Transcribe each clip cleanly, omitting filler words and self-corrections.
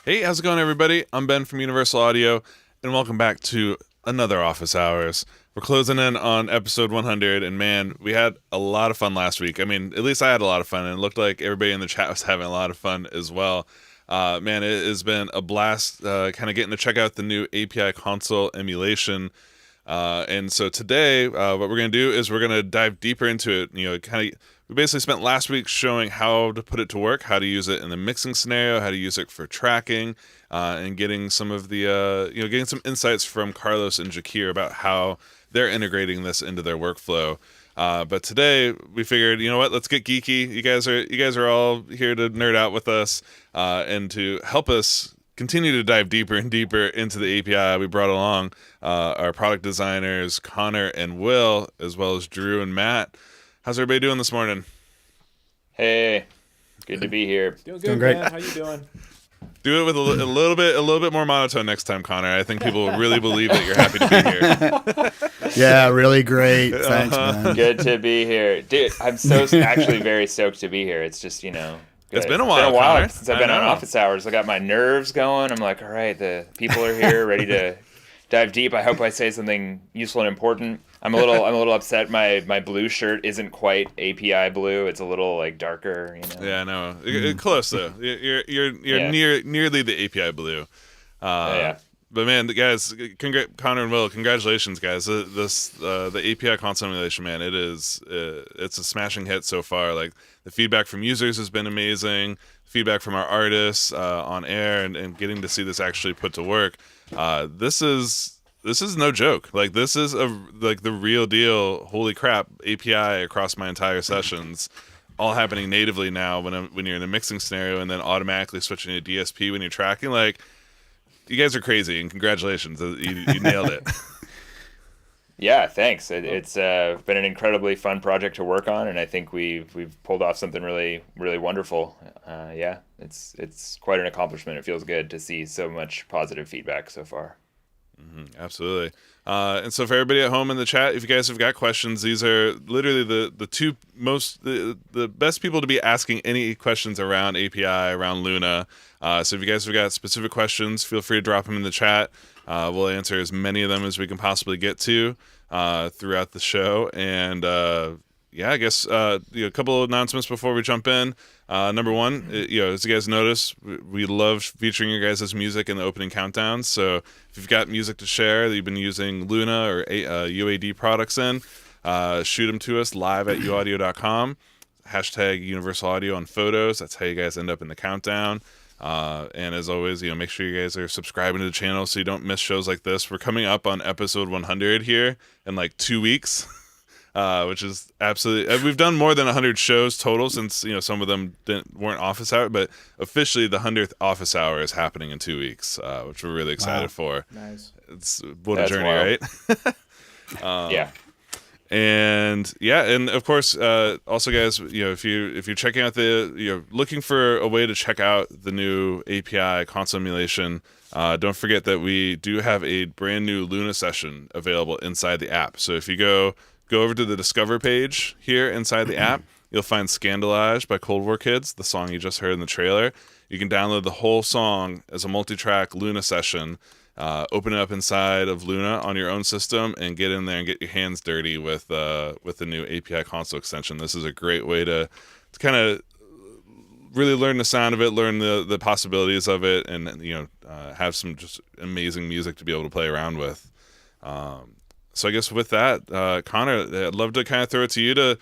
Hey, how's it going, everybody? I'm Ben from Universal Audio, and welcome back to another Office Hours. We're closing in on episode 100, and man, we had a lot of fun last week. I mean, at least I had a lot of fun, and it looked like everybody in the chat was having a lot of fun as well. Man, it has been a blast kind of getting to check out the new API console emulation. And so today, what we're going to do is we're going to dive deeper into it. We basically spent last week showing how to put it to work, how to use it in the mixing scenario, how to use it for tracking, and getting some of the, getting some insights from Carlos and Jakir about how they're integrating this into their workflow. But today we figured, you know what? Let's get geeky. You guys are all here to nerd out with us, and to help us continue to dive deeper and deeper into the API. We brought along our product designers, Connor and Will, as well as Drew and Matt. How's everybody doing this morning? Hey, good to be here. Doing Doing good, great. man. How you doing? Do it with a little bit more monotone next time, Connor. I think people will really believe that you're happy to be here. Yeah, really great. Thanks, man. Good to be here. Dude, I'm so actually very stoked to be here. It's just, good. It's been a while, Connor. Since I've been on office hours. I got my nerves going. I'm like, all right, the people are here, ready to dive deep. I hope I say something useful and important. I'm a little upset. My blue shirt isn't quite API blue. It's a little like darker. Yeah, no, close though. You're Yeah. nearly the API blue. Yeah. But man, guys, Connor and Will, congratulations, guys. The API console emulation, man, it's a smashing hit so far. Like the feedback from users has been amazing. Feedback from our artists on air, and getting to see this actually put to work. This is no joke. Like this is the real deal. Holy crap! API across my entire sessions, all happening natively now. When you're in a mixing scenario, and then automatically switching to DSP when you're tracking. Like you guys are crazy, and congratulations. You nailed it. Yeah, thanks. It's been an incredibly fun project to work on, and I think we've pulled off something really really wonderful. Yeah, it's quite an accomplishment. It feels good to see so much positive feedback so far. Absolutely. And so for everybody at home in the chat, if you guys have got questions, these are literally the best people to be asking any questions around API, around Luna. So if you guys have got specific questions, feel free to drop them in the chat. We'll answer as many of them as we can possibly get to throughout the show. And yeah, I guess a couple of announcements before we jump in. Number one, as you guys notice, we love featuring your guys' music in the opening countdowns. So if you've got music to share that you've been using Luna or UAD products in, shoot them to us live at uaudio.com. Hashtag Universal Audio on photos. That's how you guys end up in the countdown. And as always, make sure you guys are subscribing to the channel so you don't miss shows like this. We're coming up on episode 100 here in like 2 weeks. Which is absolutely. We've done more than 100 shows total since some of them weren't office hour, but officially the 100th office hour is happening in 2 weeks, which we're really excited for. Nice. It's what a That's journey, wild. right? Yeah. And of course, also guys, if you're checking out looking for a way to check out the new API console emulation, don't forget that we do have a brand new Luna session available inside the app. So if you go over to the Discover page here inside the app, you'll find Scandalage by Cold War Kids, the song you just heard in the trailer. You can download the whole song as a multi-track Luna session, open it up inside of Luna on your own system, and get in there and get your hands dirty with the new API console extension. This is a great way to kind of really learn the sound of it, learn the possibilities of it, and have some just amazing music to be able to play around with. So I guess with that, Connor, I'd love to kind of throw it to you to,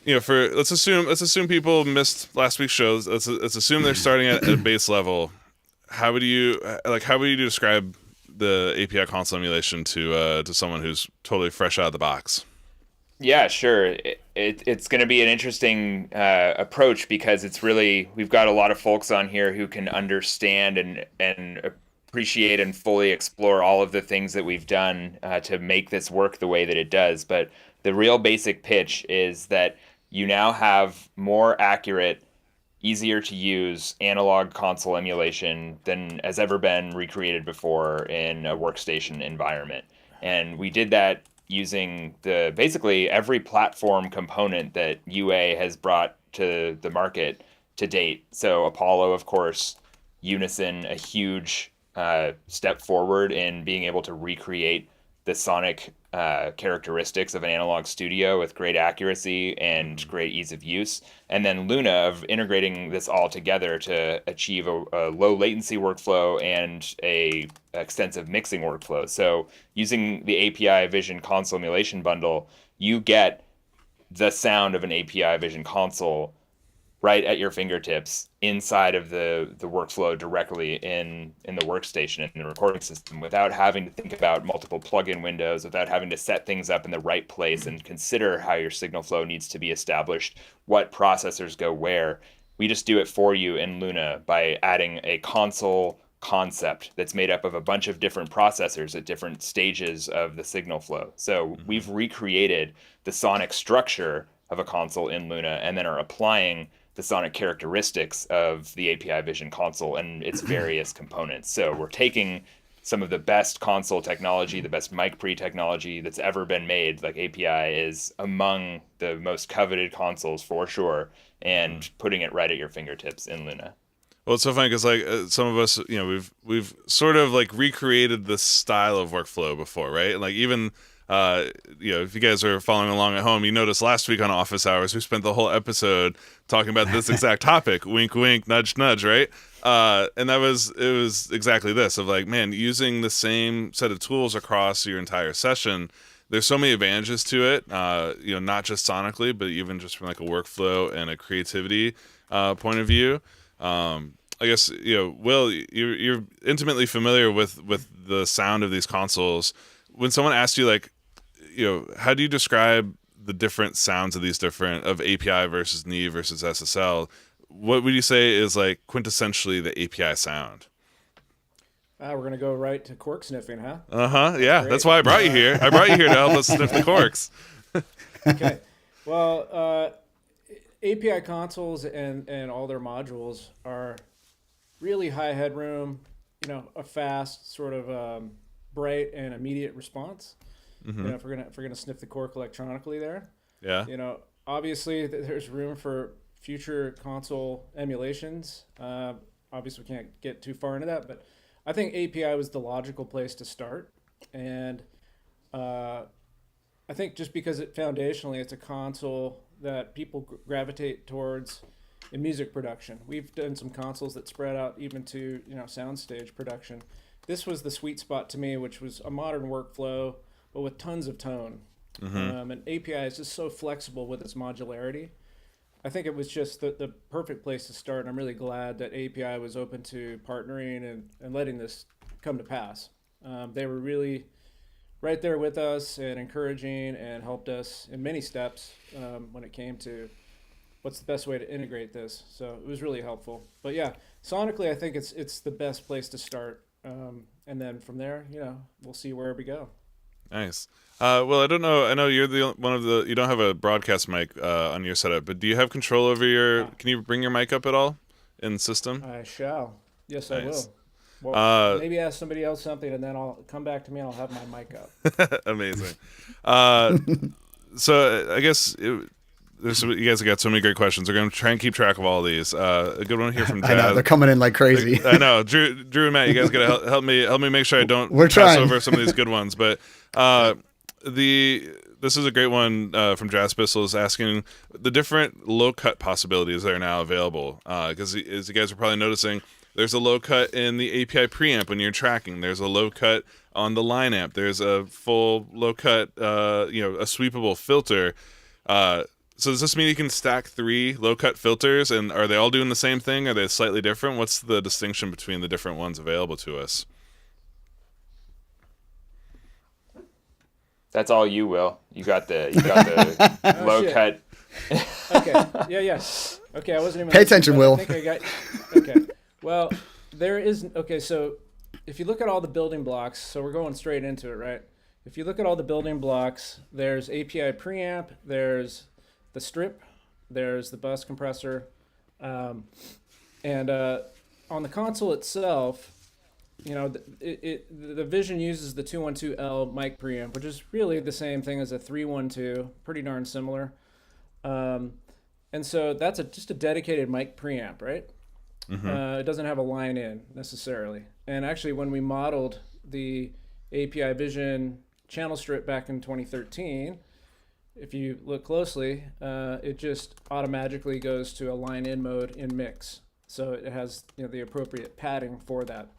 let's assume people missed last week's shows. Let's assume they're starting at a base level. How would you describe the API console emulation to someone who's totally fresh out of the box? Yeah, sure. It's going to be an interesting approach because we've got a lot of folks on here who can understand and appreciate and fully explore all of the things that we've done to make this work the way that it does. But the real basic pitch is that you now have more accurate, easier to use analog console emulation than has ever been recreated before in a workstation environment. And we did that using basically every platform component that UA has brought to the market to date. So Apollo, of course, unison a huge step forward in being able to recreate the sonic characteristics of an analog studio with great accuracy and great ease of use. And then Luna of integrating this all together to achieve a low latency workflow and a extensive mixing workflow. So using the API Vision console emulation bundle, you get the sound of an API Vision console right at your fingertips inside of the workflow directly in the workstation in the recording system without having to think about multiple plugin windows, without having to set things up in the right place and consider how your signal flow needs to be established, what processors go where. We just do it for you in Luna by adding a console concept that's made up of a bunch of different processors at different stages of the signal flow. So we've recreated the sonic structure of a console in Luna and then are applying the sonic characteristics of the API Vision console and its various components. So we're taking some of the best console technology, the best mic pre technology that's ever been made. Like API is among the most coveted consoles for sure, and putting it right at your fingertips in Luna. Well, it's so funny because like some of us, we've sort of like recreated this style of workflow before, right? And like even if you guys are following along at home, you noticed last week on Office Hours we spent the whole episode talking about this exact topic. Wink, wink, nudge, nudge, right? And it was exactly this of like, man, using the same set of tools across your entire session. There's so many advantages to it, not just sonically, but even just from like a workflow and a creativity point of view. I guess Will, you're intimately familiar with the sound of these consoles. When someone asks you like, how do you describe the different sounds of of API versus NIE versus SSL? What would you say is like quintessentially the API sound? We're going to go right to cork sniffing, huh? Yeah, Great. that's why I brought you here. I brought you here to help us sniff the corks. Okay. Well, API consoles and all their modules are really high headroom, a fast sort of bright and immediate response. Mm-hmm. If we're gonna sniff the cork electronically there. Yeah. Obviously there's room for future console emulations. Obviously we can't get too far into that, but I think API was the logical place to start. And I think just because foundationally it's a console that people gravitate towards in music production. We've done some consoles that spread out even to soundstage production. This was the sweet spot to me, which was a modern workflow, but with tons of tone. Mm-hmm. And API is just so flexible with its modularity. I think it was just the perfect place to start, and I'm really glad that API was open to partnering and letting this come to pass. They were really right there with us and encouraging and helped us in many steps when it came to what's the best way to integrate this. So it was really helpful. But yeah, sonically, I think it's the best place to start. And then from there, we'll see where we go. Nice. Well, I don't know. I know you're you don't have a broadcast mic on your setup, but do you have control over can you bring your mic up at all in system? I shall. Yes, I Nice. will. Well, maybe ask somebody else something, and then I'll come back to me and I'll have my mic up. Amazing. So I guess you guys have got so many great questions. We're going to try and keep track of all these. A good one here from Jazz. I know, they're coming in like crazy. I know. Drew and Matt, you guys got to help me make sure I don't We're pass trying. over some of these good ones. But this is a great one from Jazz Pistols asking the different low cut possibilities that are now available. Because as you guys are probably noticing, there's a low cut in the API preamp when you're tracking. There's a low cut on the line amp. There's a full low cut, a sweepable filter. So does this mean you can stack 3 low cut filters, and are they all doing the same thing? Are they slightly different? What's the distinction between the different ones available to us? That's all you, Will. You got the low shit. cut. Okay. Yeah. Okay, I wasn't even. Pay attention, but Will. I think I got. Okay. Well, there is. Okay, so if you look at all the building blocks, so we're going straight into it, right? If you look at all the building blocks, there's API preamp, there's the strip, there's the bus compressor, and on the console itself, the Vision uses the 212L mic preamp, which is really the same thing as a 312, pretty darn similar. And so that's just a dedicated mic preamp, right? It doesn't have a line in necessarily. And actually, when we modeled the API Vision channel strip back in 2013, if you look closely, it just automatically goes to a line in mode in mix. So it has the appropriate padding for that.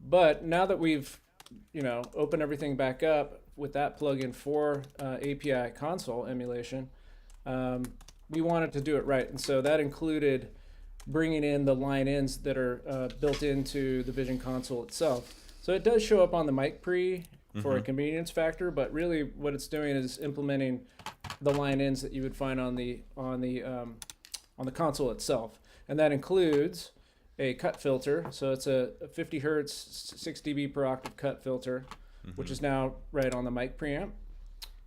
But now that we've opened everything back up with that plugin for API console emulation, we wanted to do it right. And so that included bringing in the line ins that are built into the Vision console itself. So it does show up on the mic pre for a convenience factor, but really what it's doing is implementing the line ins that you would find on the console itself, and that includes a cut filter. So it's a 50 hertz, 6 dB per octave cut filter, which is now right on the mic preamp,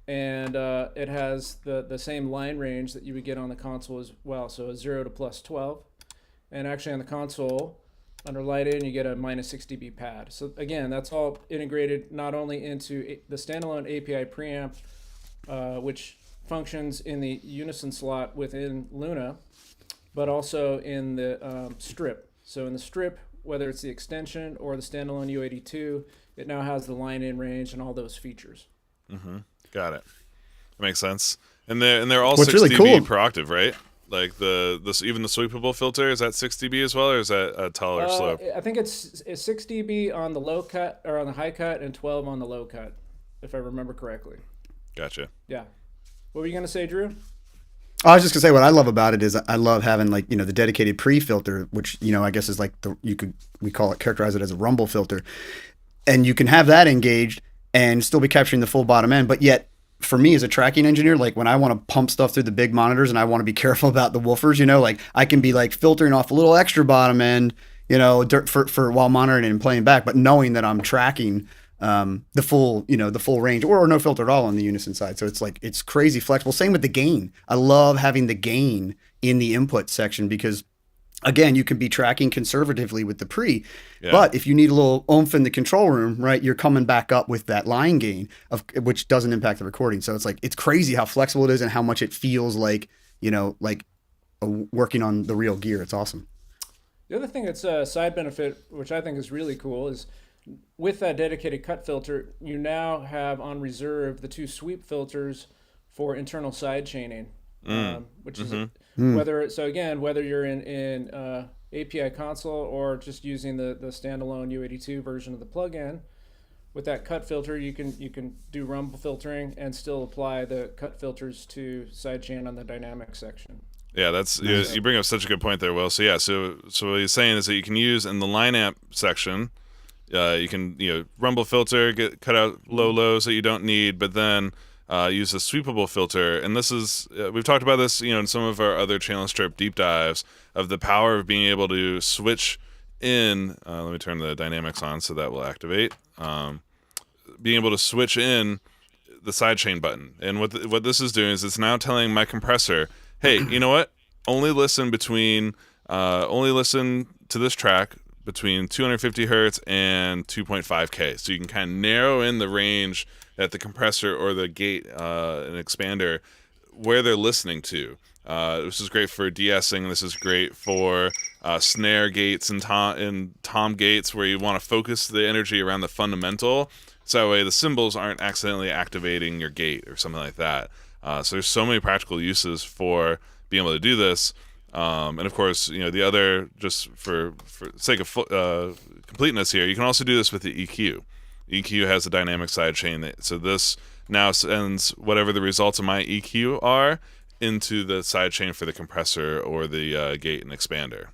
and it has the same line range that you would get on the console as well. So a 0 to plus 12, and actually on the console, under light in, you get a minus 6 dB pad. So again, that's all integrated not only into the standalone API preamp, which functions in the unison slot within Luna, but also in the strip. So in the strip, whether it's the extension or the standalone U82, it now has the line in range and all those features. Got it. That makes sense. And they're all What's 6 really dB cool- per octave, right? Like even the sweepable filter, is that 6 dB as well, or is that a taller slope? I think it's 6 dB on the low cut or on the high cut and 12 on the low cut, if I remember correctly. Gotcha. Yeah. What were you gonna say, Drew? I was just gonna say what I love about it is I love having the dedicated pre-filter, which I guess is like we characterize it as a rumble filter, and you can have that engaged and still be capturing the full bottom end, but yet for me as a tracking engineer, like when I want to pump stuff through the big monitors and I want to be careful about the woofers, like I can be like filtering off a little extra bottom end, for while monitoring and playing back, but knowing that I'm tracking the full range or no filter at all on the unison side. So it's crazy flexible. Same with the gain. I love having the gain in the input section because again, you can be tracking conservatively with the pre, but if you need a little oomph in the control room, right, you're coming back up with that line gain which doesn't impact the recording. So it's crazy how flexible it is and how much it feels like, working on the real gear. It's awesome. The other thing that's a side benefit, which I think is really cool, is with that dedicated cut filter, you now have on reserve the 2 sweep filters for internal side chaining, which is whether you're in API console or just using the standalone U82 version of the plugin. With that cut filter, you can do rumble filtering and still apply the cut filters to sidechain on the dynamic section. Yeah, that's you bring up such a good point there, Will. So yeah, so what he's saying is that you can use in the line amp section, you can rumble filter, cut out lows that you don't need, but then use a sweepable filter. And this is we've talked about this in some of our other channel strip deep dives of the power of being able to switch in. Let me turn the dynamics on so that will activate. Being able to switch in the sidechain button, and what this is doing is it's now telling my compressor, hey, you know what? Only listen to this track between 250 hertz and 2.5K. So you can kind of narrow in the range that the compressor or the gate and expander, where they're listening to. This is great for de-essing. This is great for snare gates and tom gates, where you want to focus the energy around the fundamental. So that way the cymbals aren't accidentally activating your gate or something like that. So there's so many practical uses for being able to do this. And of course, the other, just for sake of completeness here, you can also do this with the EQ. EQ has a dynamic sidechain, so this now sends whatever the results of my EQ are into the sidechain for the compressor or the gate and expander.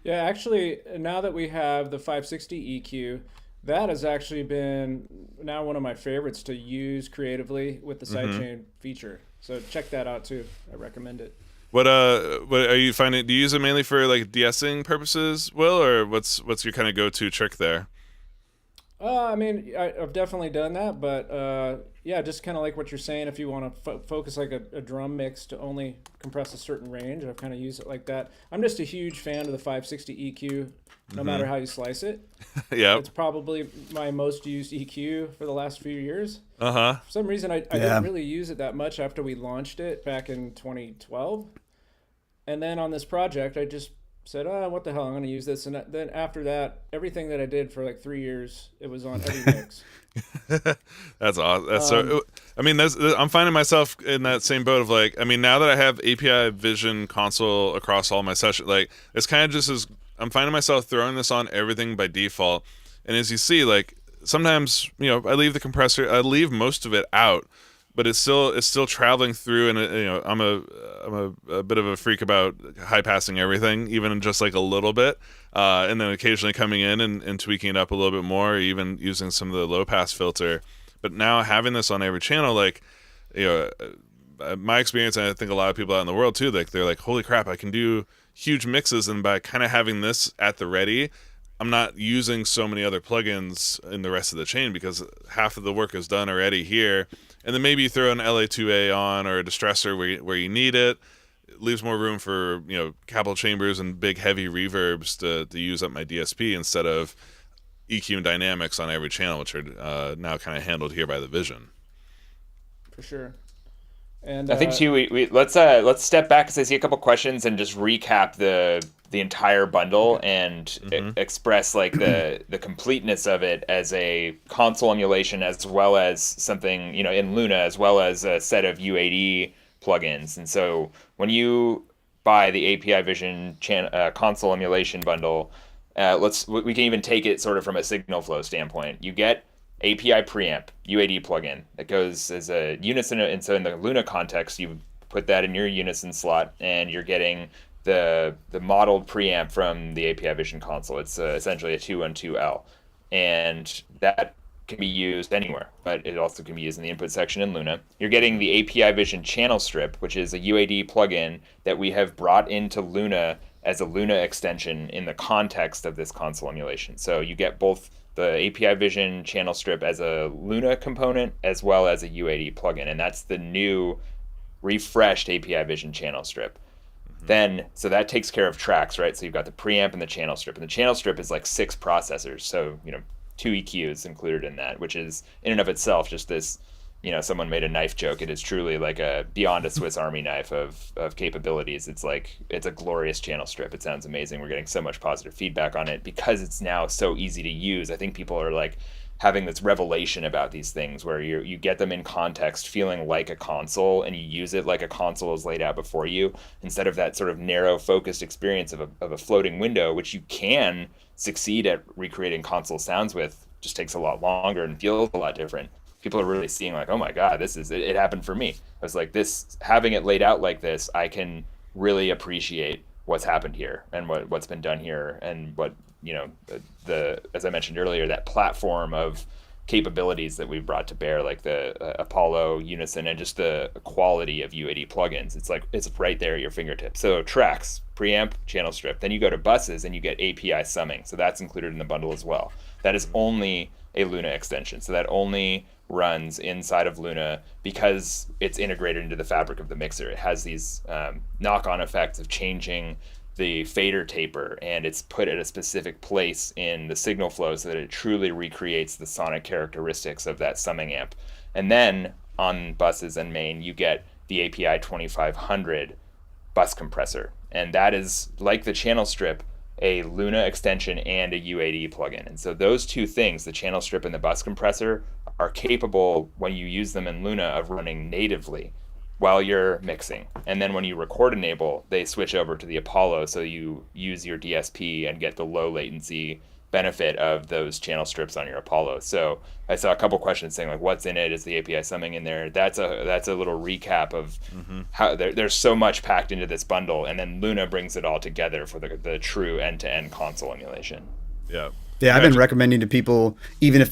Yeah, actually, now that we have the 560 EQ, that has actually been now one of my favorites to use creatively with the sidechain feature. So check that out too. I recommend it. What are you finding? Do you use it mainly for like de-essing purposes, Will, or what's your kind of go-to trick there? I mean, I've definitely done that, but yeah, just kind of like what you're saying. If you want to focus like a drum mix to only compress a certain range, I've kind of used it like that. I'm just a huge fan of the 560 EQ, no matter how you slice it. Yeah, it's probably my most used EQ for the last few years. For some reason, I didn't really use it that much after we launched it back in 2012, and then on this project, I just said, "Oh, what the hell? I'm going to use this." And then after that, everything that I did for like 3 years, it was on every mix. That's awesome. That's so. I mean, I'm finding myself in that same boat of like. I mean, now that I have API Vision console across all my sessions, like it's kind of just as I'm finding myself throwing this on everything by default. And as you see, like sometimes I leave the compressor, I leave most of it out, but it's still traveling through. And I'm a bit of a freak about high passing everything, even just like a little bit. And then occasionally coming in and tweaking it up a little bit more, even using some of the low pass filter. But now having this on every channel, like, my experience, and I think a lot of people out in the world too, like they're like, holy crap, I can do huge mixes. And by kind of having this at the ready, I'm not using so many other plugins in the rest of the chain because half of the work is done already here. And then maybe you throw an LA2A on or a distressor where you need it. It leaves more room for capital chambers and big heavy reverbs to use up my DSP instead of EQ and dynamics on every channel, which are now kind of handled here by the Vision. For sure. And I think too, let's step back because I see a couple questions and just recap the entire bundle and express like the completeness of it as a console emulation, as well as something in Luna, as well as a set of UAD plugins. And so when you buy the API Vision console emulation bundle, we can even take it sort of from a signal flow standpoint. You get API preamp UAD plugin that goes as a unison, and so in the Luna context, you put that in your unison slot, and you're getting the modeled preamp from the API Vision console. It's essentially a 212L, and that can be used anywhere, but it also can be used in the input section in Luna. You're getting the API Vision channel strip, which is a UAD plugin that we have brought into Luna as a Luna extension in the context of this console emulation. So you get both the API Vision channel strip as a Luna component as well as a UAD plugin, and that's the new refreshed API Vision channel strip. Then, so that takes care of tracks, right? So you've got the preamp and the channel strip, and the channel strip is like 6 processors, so 2 EQs included in that, which is in and of itself just this, someone made a knife joke. It is truly like a beyond a Swiss Army knife of capabilities. It's a glorious channel strip. It sounds amazing. We're getting so much positive feedback on it because it's now so easy to use. I think people are like having this revelation about these things where you get them in context feeling like a console, and you use it like a console is laid out before you, instead of that sort of narrow focused experience of a floating window, which you can succeed at recreating console sounds with. Just takes a lot longer and feels a lot different. People are really seeing like, oh my God, it happened for me. I was like, having it laid out like this, I can really appreciate what's happened here and what's been done here, and what as I mentioned earlier, that platform of capabilities that we've brought to bear, like the Apollo, Unison, and just the quality of UAD plugins. It's like it's right there at your fingertips. So tracks, preamp, channel strip. Then you go to buses and you get API summing. So that's included in the bundle as well. That is only a Luna extension. So that only runs inside of Luna because it's integrated into the fabric of the mixer. It has these knock-on effects of changing the fader taper, and it's put at a specific place in the signal flow so that it truly recreates the sonic characteristics of that summing amp. And then on buses and main, you get the API 2500 bus compressor, and that is like the channel strip, a Luna extension and a UAD plugin. And so those two things, the channel strip and the bus compressor, are capable when you use them in Luna of running natively while you're mixing. And then when you record enable, they switch over to the Apollo, so you use your DSP and get the low latency benefit of those channel strips on your Apollo. So I saw a couple questions saying like, what's in it? Is the API summing in there? That's a little recap of how there's so much packed into this bundle, and then Luna brings it all together for the true end-to-end console emulation. Yeah, I've been recommending to people, even if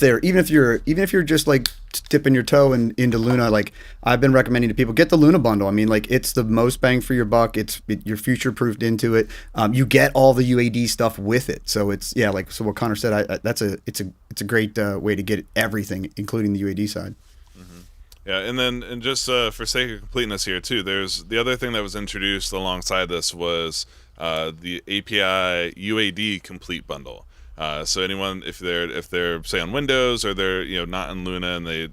you're just like tipping your toe into Luna, like I've been recommending to people, get the Luna bundle. I mean, like it's the most bang for your buck. You're future proofed into it. You get all the UAD stuff with it. So it's so what Connor said, it's a great way to get everything, including the UAD side. Yeah, and just for sake of completeness here too, there's the other thing that was introduced alongside this was the API UAD Complete Bundle. So anyone, if they're say on Windows or they're not in Luna and they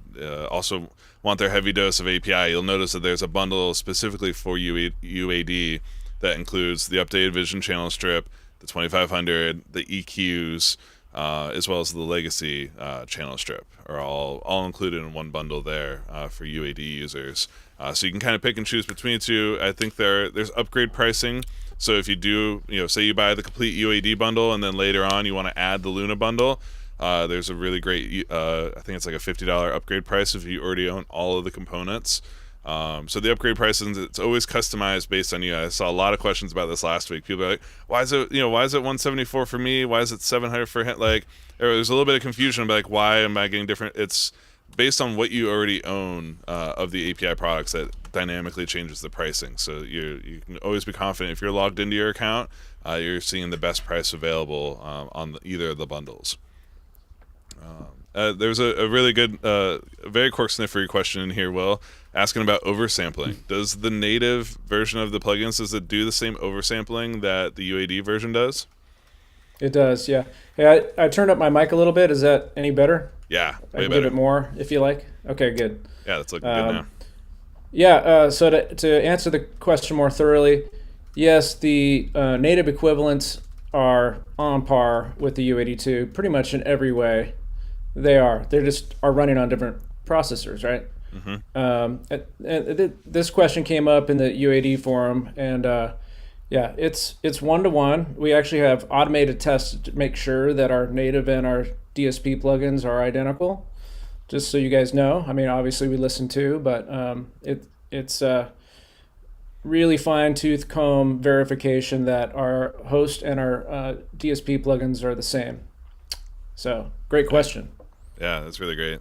also want their heavy dose of API, you'll notice that there's a bundle specifically for UAD that includes the updated Vision channel strip, the 2500, the EQs, as well as the legacy channel strip are all included in one bundle there for UAD users. So you can kind of pick and choose between the two. I think there's upgrade pricing. So if you do, say you buy the complete UAD bundle and then later on you want to add the Luna bundle, there's a really great, I think it's like a $50 upgrade price if you already own all of the components. So the upgrade pricing, it's always customized based on you. I saw a lot of questions about this last week. People are like, why is it 174 for me? Why is it 700 for him? Like, there's a little bit of confusion about like, why am I getting different? It's based on what you already own of the API products that dynamically changes the pricing. So you can always be confident if you're logged into your account, you're seeing the best price available on either of the bundles. There's a really good, very cork sniffery question in here, Will, asking about oversampling. Does the native version of the plugins, does it do the same oversampling that the UAD version does? It does, yeah. Hey, I turned up my mic a little bit. Is that any better? Yeah, I way can better. give it more if you like. Okay, good. Yeah, that's looking good now. Yeah, so to answer the question more thoroughly, yes, the native equivalents are on par with the UAD2 pretty much in every way. They just are running on different processors, right? And this question came up in the UAD forum, and yeah, it's 1-to-1. We actually have automated tests to make sure that our native and our DSP plugins are identical. Just so you guys know, I mean, obviously we listen too, but it's really fine-tooth comb verification that our host and our DSP plugins are the same. So, great question. Yeah, that's really great.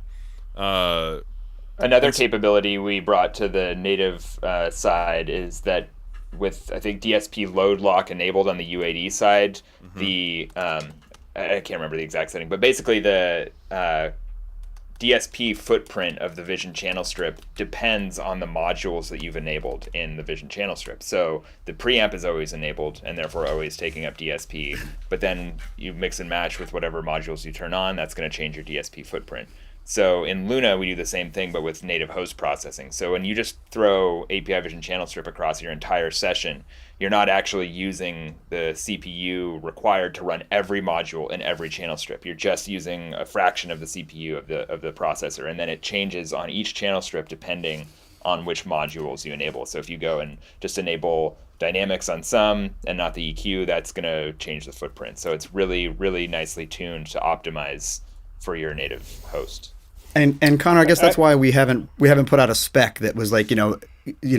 Another capability we brought to the native side is that with, I think, DSP load lock enabled on the UAD side, the I can't remember the exact setting, but basically the DSP footprint of the Vision channel strip depends on the modules that you've enabled in the Vision channel strip. So the preamp is always enabled and therefore always taking up DSP, but then you mix and match with whatever modules you turn on, that's going to change your DSP footprint. So in Luna, we do the same thing, but with native host processing. So when you just throw API Vision channel strip across your entire session, you're not actually using the CPU required to run every module in every channel strip. You're just using a fraction of the CPU of the processor, and then it changes on each channel strip depending on which modules you enable. So if you go and just enable dynamics on some and not the EQ, that's going to change the footprint. So it's really, really nicely tuned to optimize for your native host. And Connor, I guess that's why we haven't put out a spec that was like,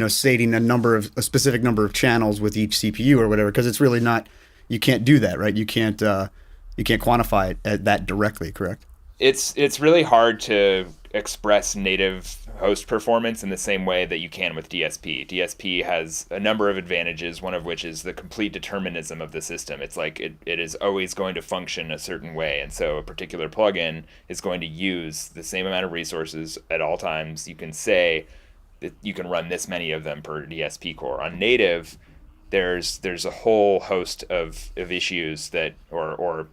stating a specific number of channels with each CPU or whatever, because it's really not, you can't do that, right? You can't quantify it that directly, correct? It's really hard to express native host performance in the same way that you can with DSP. DSP has a number of advantages, one of which is the complete determinism of the system. It's like it is always going to function a certain way, and so a particular plugin is going to use the same amount of resources at all times. You can say that you can run this many of them per DSP core. On native, there's a whole host of issues that or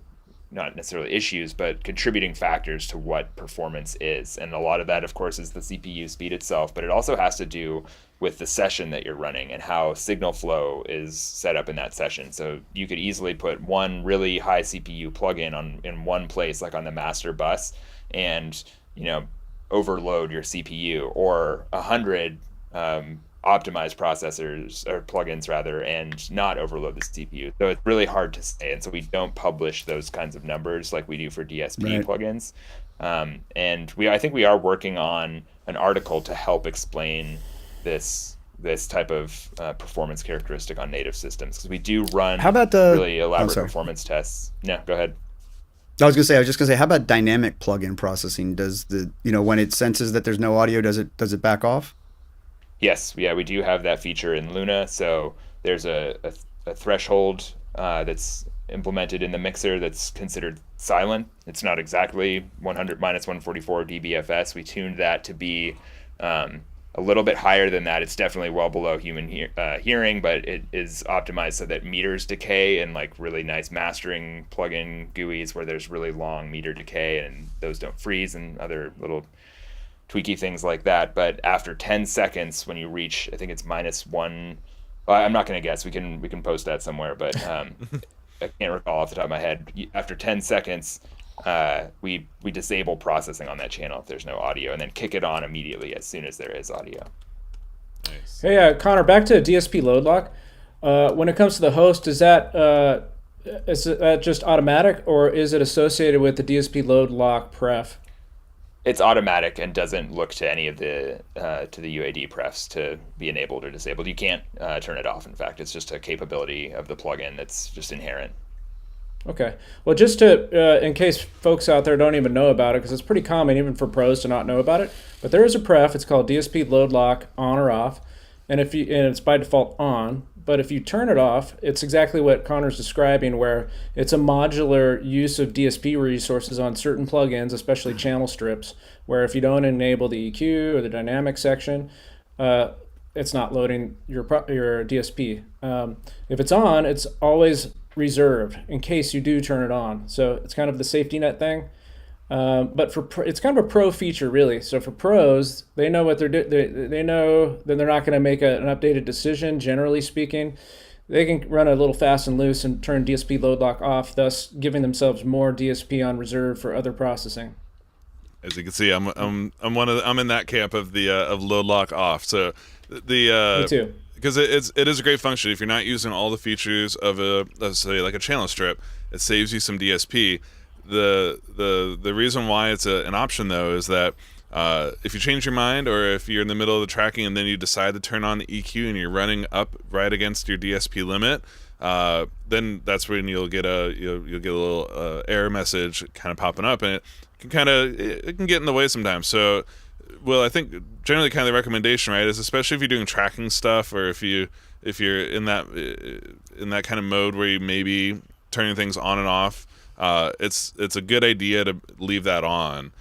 not necessarily issues, but contributing factors to what performance is. And a lot of that, of course, is the CPU speed itself, but it also has to do with the session that you're running and how signal flow is set up in that session. So you could easily put one really high CPU plugin in one place, like on the master bus, and overload your CPU, or 100 optimized processors or plugins rather, and not overload the CPU. So it's really hard to say, and so we don't publish those kinds of numbers like we do for DSP plugins. And I think we are working on an article to help explain this type of performance characteristic on native systems, because we do run really elaborate performance tests. No, go ahead. I was just gonna say, how about dynamic plugin processing? Does when it senses that there's no audio, does it back off? Yes, yeah, we do have that feature in Luna. So there's a threshold that's implemented in the mixer that's considered silent. It's not exactly 100 minus 144 dBFS. We tuned that to be a little bit higher than that. It's definitely well below human hearing, but it is optimized so that meters decay, and like really nice mastering plugin GUIs where there's really long meter decay and those don't freeze, and other little tweaky things like that. But after 10 seconds, when you reach, I think it's minus 1 I'm not going to guess. We can post that somewhere, but I can't recall off the top of my head. After 10 seconds, we disable processing on that channel if there's no audio, and then kick it on immediately as soon as there is audio. Nice. Hey, Connor, back to DSP load lock. When it comes to the host, is that just automatic, or is it associated with the DSP load lock pref? It's automatic and doesn't look to any of the to the UAD prefs to be enabled or disabled. You can't turn it off. In fact, it's just a capability of the plugin that's just inherent. Okay. Well, just to in case folks out there don't even know about it, because it's pretty common even for pros to not know about it. But there is a pref. It's called DSP load lock on or off, and it's by default on. But if you turn it off, it's exactly what Connor's describing, where it's a modular use of DSP resources on certain plugins, especially channel strips, where if you don't enable the EQ or the dynamic section, it's not loading your DSP. If it's on, it's always reserved in case you do turn it on. So it's kind of the safety net thing. But it's kind of a pro feature, really. So for pros, they know what they're doing. They know that they're not going to make an updated decision. Generally speaking, they can run a little fast and loose and turn DSP load lock off, thus giving themselves more DSP on reserve for other processing. As you can see, I'm in that camp of the of load lock off. So the Me too. Because it is a great function if you're not using all the features of let's say like a channel strip. It saves you some DSP. The reason why it's an option though is that if you change your mind, or if you're in the middle of the tracking and then you decide to turn on the EQ and you're running up right against your DSP limit, then that's when you'll get a little error message kind of popping up, and it can get in the way sometimes. So, well, I think generally kind of the recommendation, right, is especially if you're doing tracking stuff, or if you're in that kind of mode where you may be turning things on and off. It's a good idea to leave that on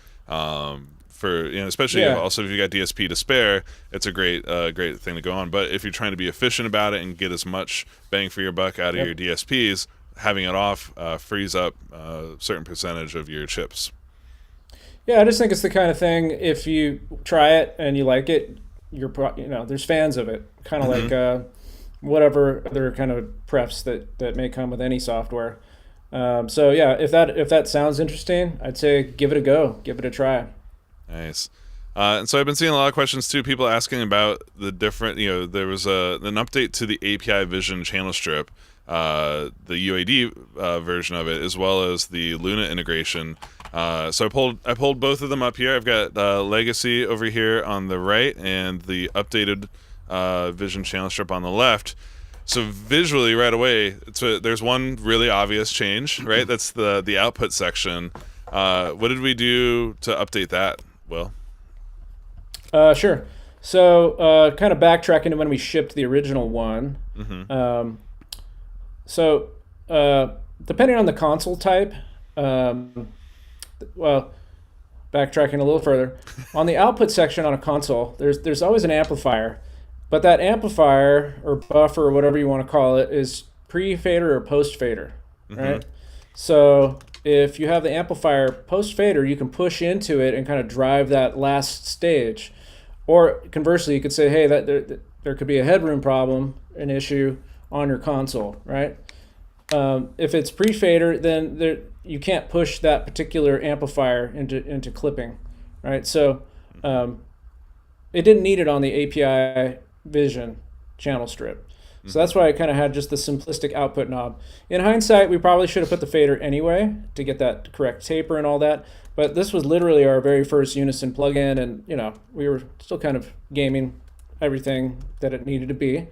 for especially if you got DSP to spare. It's a great thing to go on. But if you're trying to be efficient about it and get as much bang for your buck out of your DSPs, having it off frees up a certain percentage of your chips. Yeah, I just think it's the kind of thing, if you try it and you like it, there's fans of it. Kind of like whatever other kind of prefs that may come with any software. So yeah, if that sounds interesting, I'd say give it a go, give it a try. Nice. And so I've been seeing a lot of questions too, people asking about the different, there was an update to the API Vision channel strip, the UAD version of it, as well as the Luna integration. So I pulled both of them up here. I've got Legacy over here on the right and the updated Vision channel strip on the left. So visually, right away, there's one really obvious change, right? That's the output section. What did we do to update that, Will? Sure. So kind of backtracking to when we shipped the original one. Mm-hmm. So depending on the console type, well, backtracking a little further, on the output section on a console, there's always an amplifier. But that amplifier or buffer or whatever you want to call it is pre-fader or post-fader, right? So if you have the amplifier post-fader, you can push into it and kind of drive that last stage. Or conversely, you could say, hey, there could be a headroom problem, an issue on your console, right? If it's pre-fader, then you can't push that particular amplifier into clipping, right? So it didn't need it on the API Vision channel strip. So that's why I kind of had just the simplistic output knob. In hindsight, we probably should have put the fader anyway to get that correct taper and all that. But this was literally our very first Unison plugin, and we were still kind of gaming everything that it needed to be.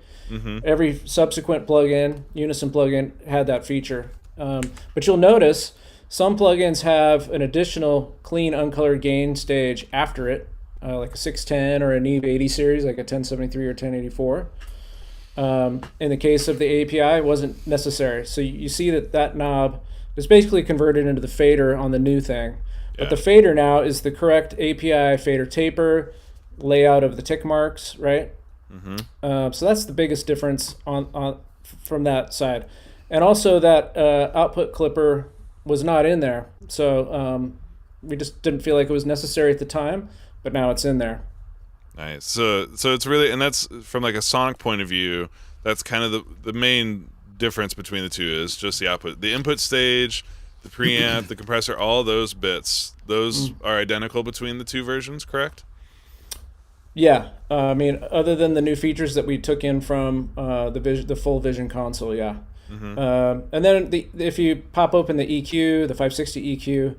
Every subsequent plugin, Unison plugin, had that feature. But you'll notice some plugins have an additional clean uncolored gain stage after it, like a 610 or a Neve 80 series, like a 1073 or 1084. In the case of the API, it wasn't necessary. So you see that knob is basically converted into the fader on the new thing. But the fader now is the correct API fader taper, layout of the tick marks, right? So that's the biggest difference on from that side. And also that output clipper was not in there. So we just didn't feel like it was necessary at the time, but now it's in there. Nice. So it's really, and that's from like a sonic point of view, that's kind of the main difference between the two is just the output. The input stage, the preamp, the compressor, all those bits, those are identical between the two versions, correct? Yeah, I mean, other than the new features that we took in from the full Vision console, yeah. And then if you pop open the EQ, the 560 EQ,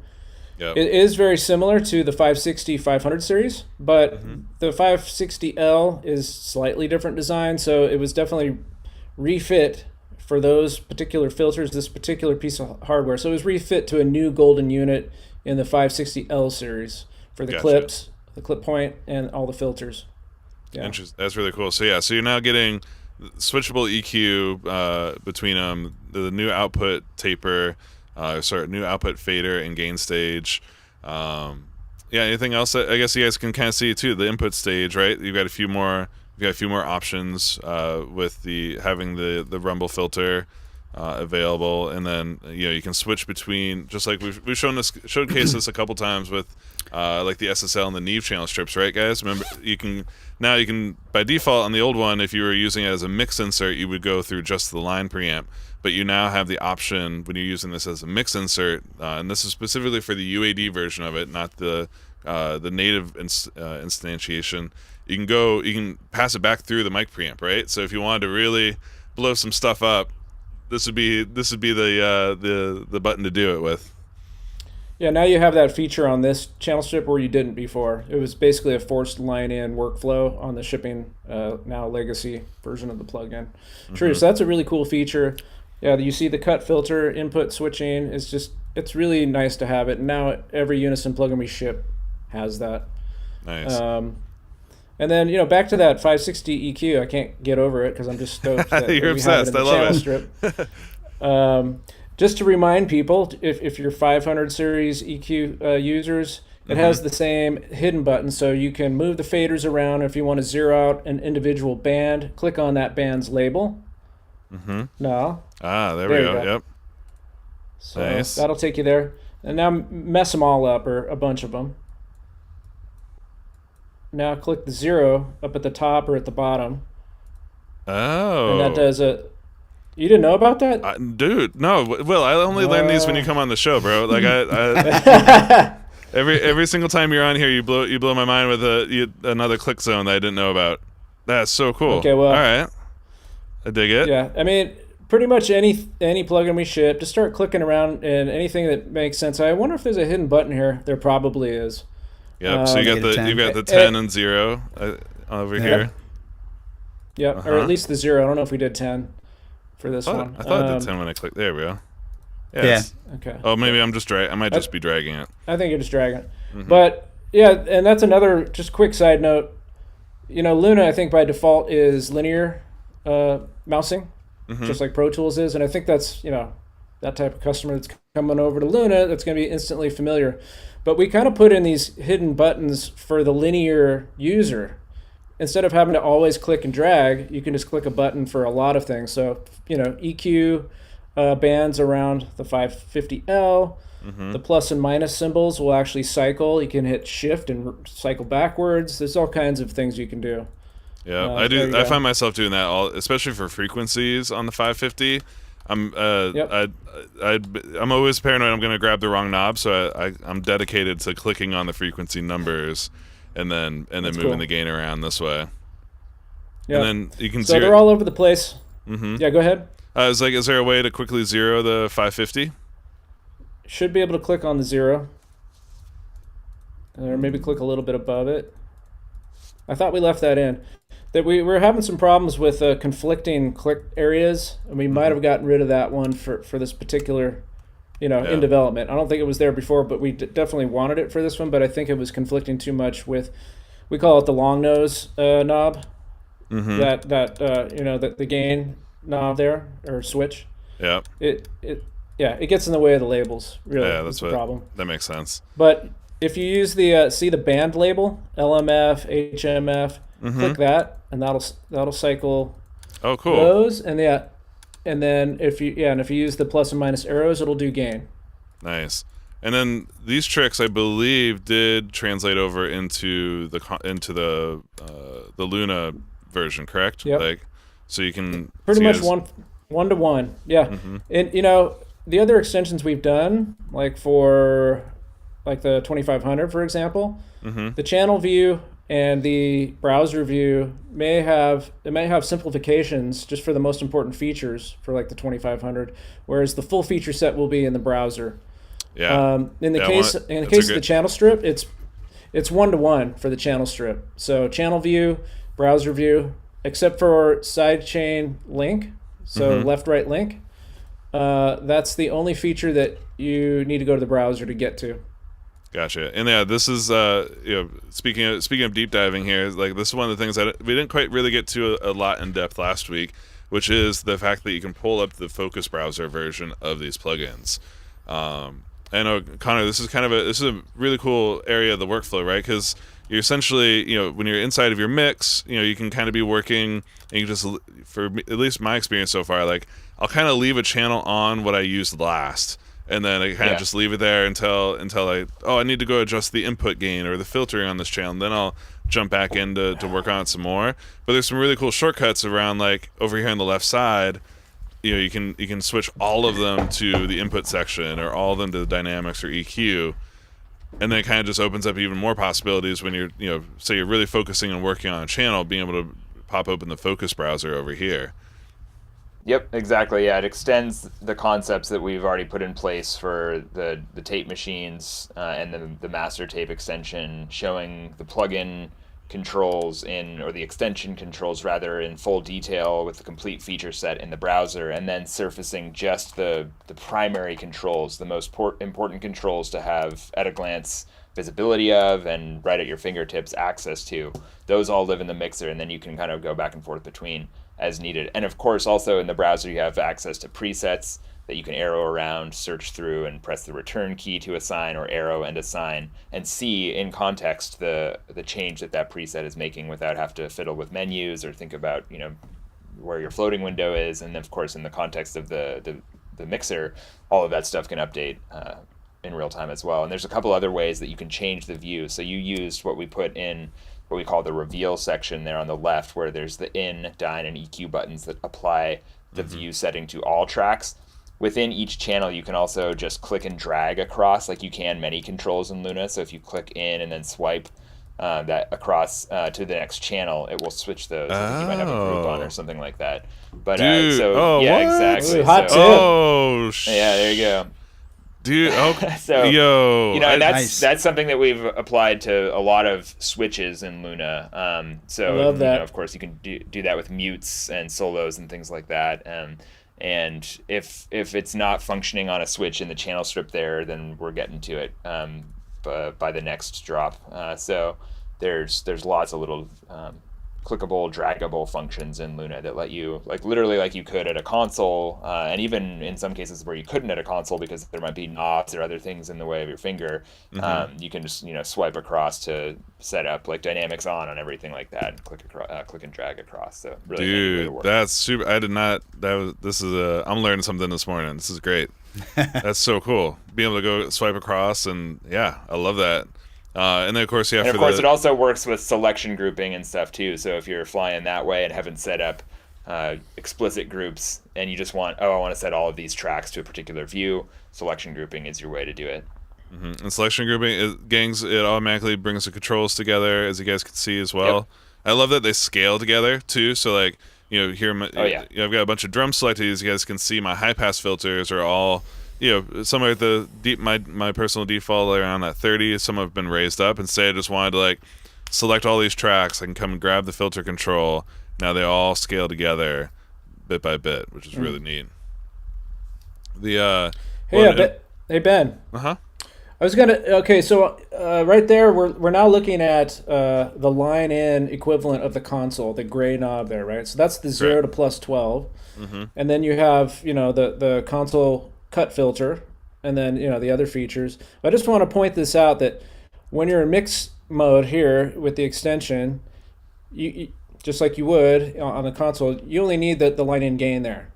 Yep. it is very similar to the 560 500 series, but the 560L is slightly different design, so it was definitely refit for those particular filters, this particular piece of hardware. So it was refit to a new golden unit in the 560L series for the clips, the clip point, and all the filters. Yeah. Interesting. That's really cool. So yeah, so you're now getting switchable EQ between them, the new output taper, new output fader and gain stage. Yeah, anything else that I guess you guys can kind of see too? The input stage, right? You've got a few more options with having the rumble filter available, and then you can switch between, just like we've showcased this a couple times with like the SSL and the Neve channel strips, right, guys? Remember, you can by default on the old one, if you were using it as a mix insert, you would go through just the line preamp. But you now have the option when you're using this as a mix insert, and this is specifically for the UAD version of it, not the native instantiation. You can pass it back through the mic preamp, right? So if you wanted to really blow some stuff up, this would be the button to do it with. Yeah, now you have that feature on this channel strip where you didn't before. It was basically a forced line-in workflow on the shipping now legacy version of the plugin. True, so that's a really cool feature. Yeah, you see the cut filter input switching. It's really nice to have it. And now every Unison plugin we ship has that. Nice. And then back to that 560 EQ. I can't get over it because I'm just stoked that You're we have it obsessed. in the I love channel strip. Just to remind people, if you're 500 series EQ users, it has the same hidden button, so you can move the faders around. If you want to zero out an individual band, click on that band's label. No. There we go. Yep. So nice. that'll take you there. And now mess them all up, or a bunch of them. Now click the 0 up at the top or at the bottom. Oh. And that does a... You didn't know about that? Dude, no. Will, I only learn these when you come on the show, bro. Like I every single time you're on here, you blow my mind with another click zone that I didn't know about. That's so cool. Okay, well, all right. I dig it. Yeah, I mean, pretty much any plugin we ship, just start clicking around and anything that makes sense. I wonder if there's a hidden button here. There probably is. Yep. So you've got the 10 and 0 over here. Yep. Or at least the 0. I don't know if we did 10 for this one. I thought I did 10 when I clicked. There we go. Yeah. Okay. Oh, maybe I'm just I might just be dragging it. I think you're just dragging it. But yeah, and that's another just quick side note. Luna, I think by default is linear mousing, just like Pro Tools is, and I think that's that type of customer that's coming over to Luna that's going to be instantly familiar. But we kind of put in these hidden buttons for the linear user. Instead of having to always click and drag, you can just click a button for a lot of things. So EQ bands around the 550L. The plus and minus symbols will actually cycle. You can hit shift and cycle backwards. There's all kinds of things you can do. Yeah, I do. I find myself doing that especially for frequencies on the 550. I'm always paranoid I'm going to grab the wrong knob, so I'm dedicated to clicking on the frequency numbers and then moving the gain around this way. Yeah. And then you can they're all over the place. Yeah, go ahead. Is there a way to quickly zero the 550? Should be able to click on the 0. Or maybe click a little bit above it. I thought we left that in. That we were having some problems with conflicting click areas, and we might have gotten rid of that one for this particular, in development. I don't think it was there before, but we definitely wanted it for this one, but I think it was conflicting too much with, we call it the long nose knob, the gain knob there, or switch. Yeah. It gets in the way of the labels, really. Yeah, that's the problem. That makes sense. But if you use the see the band label, LMF, HMF, click that, and that'll cycle. Oh, cool. Those, and then if you use the plus and minus arrows, it'll do gain. Nice. And then these tricks, I believe, did translate over into the Luna version, correct? Yep. Like, so you can Pretty so you much guys- one to one. Yeah. Mm-hmm. And the other extensions we've done, like for like the 2500, for example, Mm-hmm. the channel view and the browser view may have simplifications just for the most important features for like the 2500, whereas the full feature set will be in the browser. Yeah. In the Yeah, case that's in the a case of good- the channel strip, it's one to one for the channel strip. So channel view, browser view, except for sidechain link, so Mm-hmm. left right link. That's the only feature that you need to go to the browser to get to. Gotcha. And yeah, this is speaking of deep diving here, like this is one of the things that we didn't quite really get to a lot in depth last week, which is the fact that you can pull up the Focus browser version of these plugins. I know, Connor, this is a really cool area of the workflow, right? Because you're essentially, when you're inside of your mix, you can kind of be working, and you just, for me, at least my experience so far, like I'll kind of leave a channel on what I used last, and then I kind of just leave it there until I need to go adjust the input gain or the filtering on this channel, and then I'll jump back in to work on it some more. But there's some really cool shortcuts around, like over here on the left side. You can switch all of them to the input section, or all of them to the dynamics or EQ, and then it kind of just opens up even more possibilities when you're say you're really focusing on working on a channel, being able to pop open the Focus browser over here. Yep, exactly. Yeah, it extends the concepts that we've already put in place for the tape machines and the master tape extension, showing the plugin controls or the extension controls rather, in full detail with the complete feature set in the browser, and then surfacing just the primary controls, the most important controls to have at a glance visibility of and right at your fingertips access to. Those all live in the mixer, and then you can kind of go back and forth between as needed. And of course, also in the browser, you have access to presets that you can arrow around, search through, and press the return key to assign, or arrow and assign, and see in context the change that preset is making without have to fiddle with menus or think about where your floating window is. And of course, in the context of the mixer, all of that stuff can update in real time as well. And there's a couple other ways that you can change the view. So you used what we put in what we call the reveal section there on the left, where there's the in, dyne, and EQ buttons that apply the view setting to all tracks. Within each channel, you can also just click and drag across, like you can many controls in Luna. So if you click in and then swipe that across to the next channel, it will switch those. I think you might have a group on or something like that. But Dude, yeah, what? exactly. Ooh, hot So, tip. yeah, there you go. Dude, So yo, and Nice. that's something that we've applied to a lot of switches in Luna. So Love that. of course you can do that with mutes and solos and things like that. And if it's not functioning on a switch in the channel strip there, then we're getting to it by the next drop. So there's lots of little clickable, draggable functions in Luna that let you, literally like you could at a console, and even in some cases where you couldn't at a console because there might be knobs or other things in the way of your finger, you can just swipe across to set up like dynamics on everything like that, and click and drag across. So really handy way to dude, work. that's super. I did not. I'm learning something this morning. This is great. That's so cool. Being able to go swipe across, and yeah, I love that. And then of course, And of course, it also works with selection grouping and stuff too. So if you're flying that way and haven't set up explicit groups, and you just I want to set all of these tracks to a particular view, selection grouping is your way to do it. And selection grouping, gangs, it automatically brings the controls together, as you guys can see as well. Yep. I love that they scale together too. So like, here, yeah. I've got a bunch of drums selected. As you guys can see, my high pass filters are all, somewhere at the deep, my personal default around at 30. Some have been raised up. And say I just wanted to select all these tracks. I can come and grab the filter control. Now they all scale together, bit by bit, which is really neat. Hey Ben. I was so right there we're now looking at the line in equivalent of the console, the gray knob there, right? So that's the 0 to plus 12, and then you have the console cut filter, and then the other features. I just want to point this out that when you're in mix mode here with the extension, you just like you would on the console, you only need the line in gain there.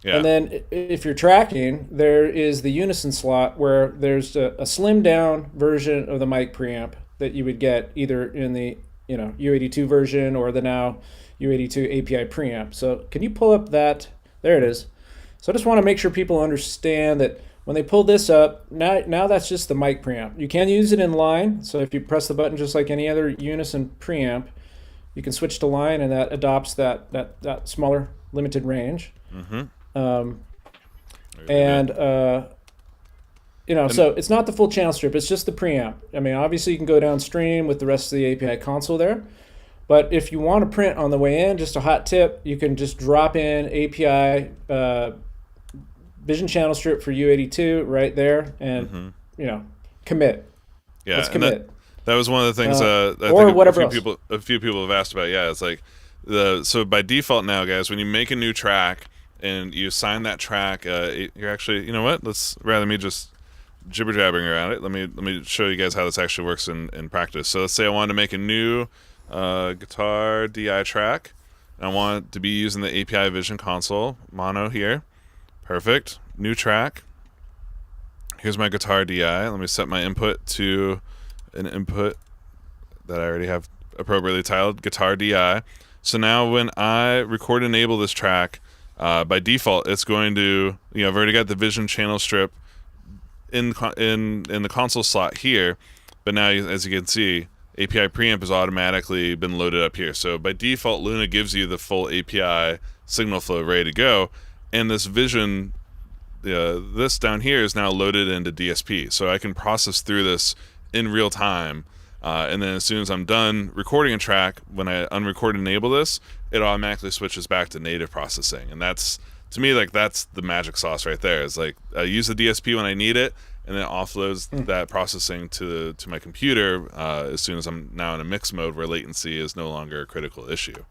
Yeah. And then if you're tracking, there is the unison slot where there's a slimmed down version of the mic preamp that you would get either in the U82 version or the now U82 API preamp. So can you pull up that? There it is. So I just want to make sure people understand that when they pull this up, now that's just the mic preamp. You can use it in line. So if you press the button just like any other Unison preamp, you can switch to line, and that adopts that smaller limited range. So it's not the full channel strip. It's just the preamp. I mean, obviously you can go downstream with the rest of the API console there. But if you want to print on the way in, just a hot tip, you can just drop in API vision channel strip for U82 right there, and commit. Yeah, let's commit. That was one of the things I think a few people have asked about. Yeah, it's like so by default now, guys, when you make a new track and you assign that track, you're actually, you know what? Rather than me just jibber jabbering around it, let me show you guys how this actually works in practice. So let's say I wanted to make a new guitar DI track, and I want it to be using the API Vision Console mono here. Perfect. New track. Here's my guitar DI. Let me set my input to an input that I already have appropriately titled guitar DI. So now when I record and enable this track, by default it's going to, I've already got the Vision channel strip in the console slot here, but now as you can see, API preamp has automatically been loaded up here. So by default, Luna gives you the full API signal flow ready to go, and this Vision, this down here is now loaded into DSP. So I can process through this in real time, and then as soon as I'm done recording a track, when I unrecord and enable this, it automatically switches back to native processing. And that's, to me, like, that's the magic sauce right there. It's like I use the DSP when I need it, and then it offloads that processing to my computer as soon as I'm now in a mix mode where latency is no longer a critical issue.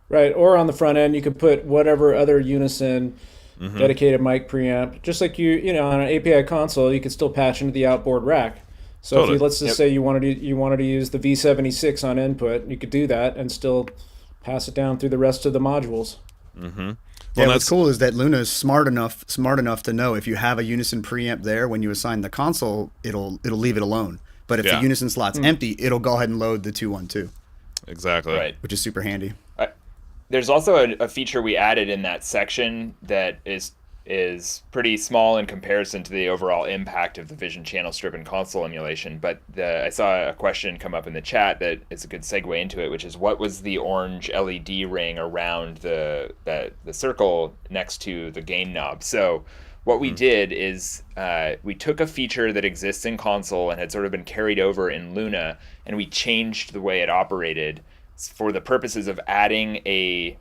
Right, or on the front end, you could put whatever other Unison dedicated mic preamp. Just like on an API console, you could still patch into the outboard rack. So Totally. if let's just say you wanted to use the V76 on input, you could do that and still pass it down through the rest of the modules. Yeah, what's cool is that Luna is smart enough to know if you have a Unison preamp there, when you assign the console, it'll leave it alone. But if the Unison slot's empty, it'll go ahead and load the 212. Exactly. Right. Which is super handy. There's also a feature we added in that section that is pretty small in comparison to the overall impact of the Vision channel strip and console emulation. But I saw a question come up in the chat that is a good segue into it, which is, what was the orange LED ring around the circle next to the gain knob? So what we did is we took a feature that exists in console and had sort of been carried over in Luna, and we changed the way it operated for the purposes of adding a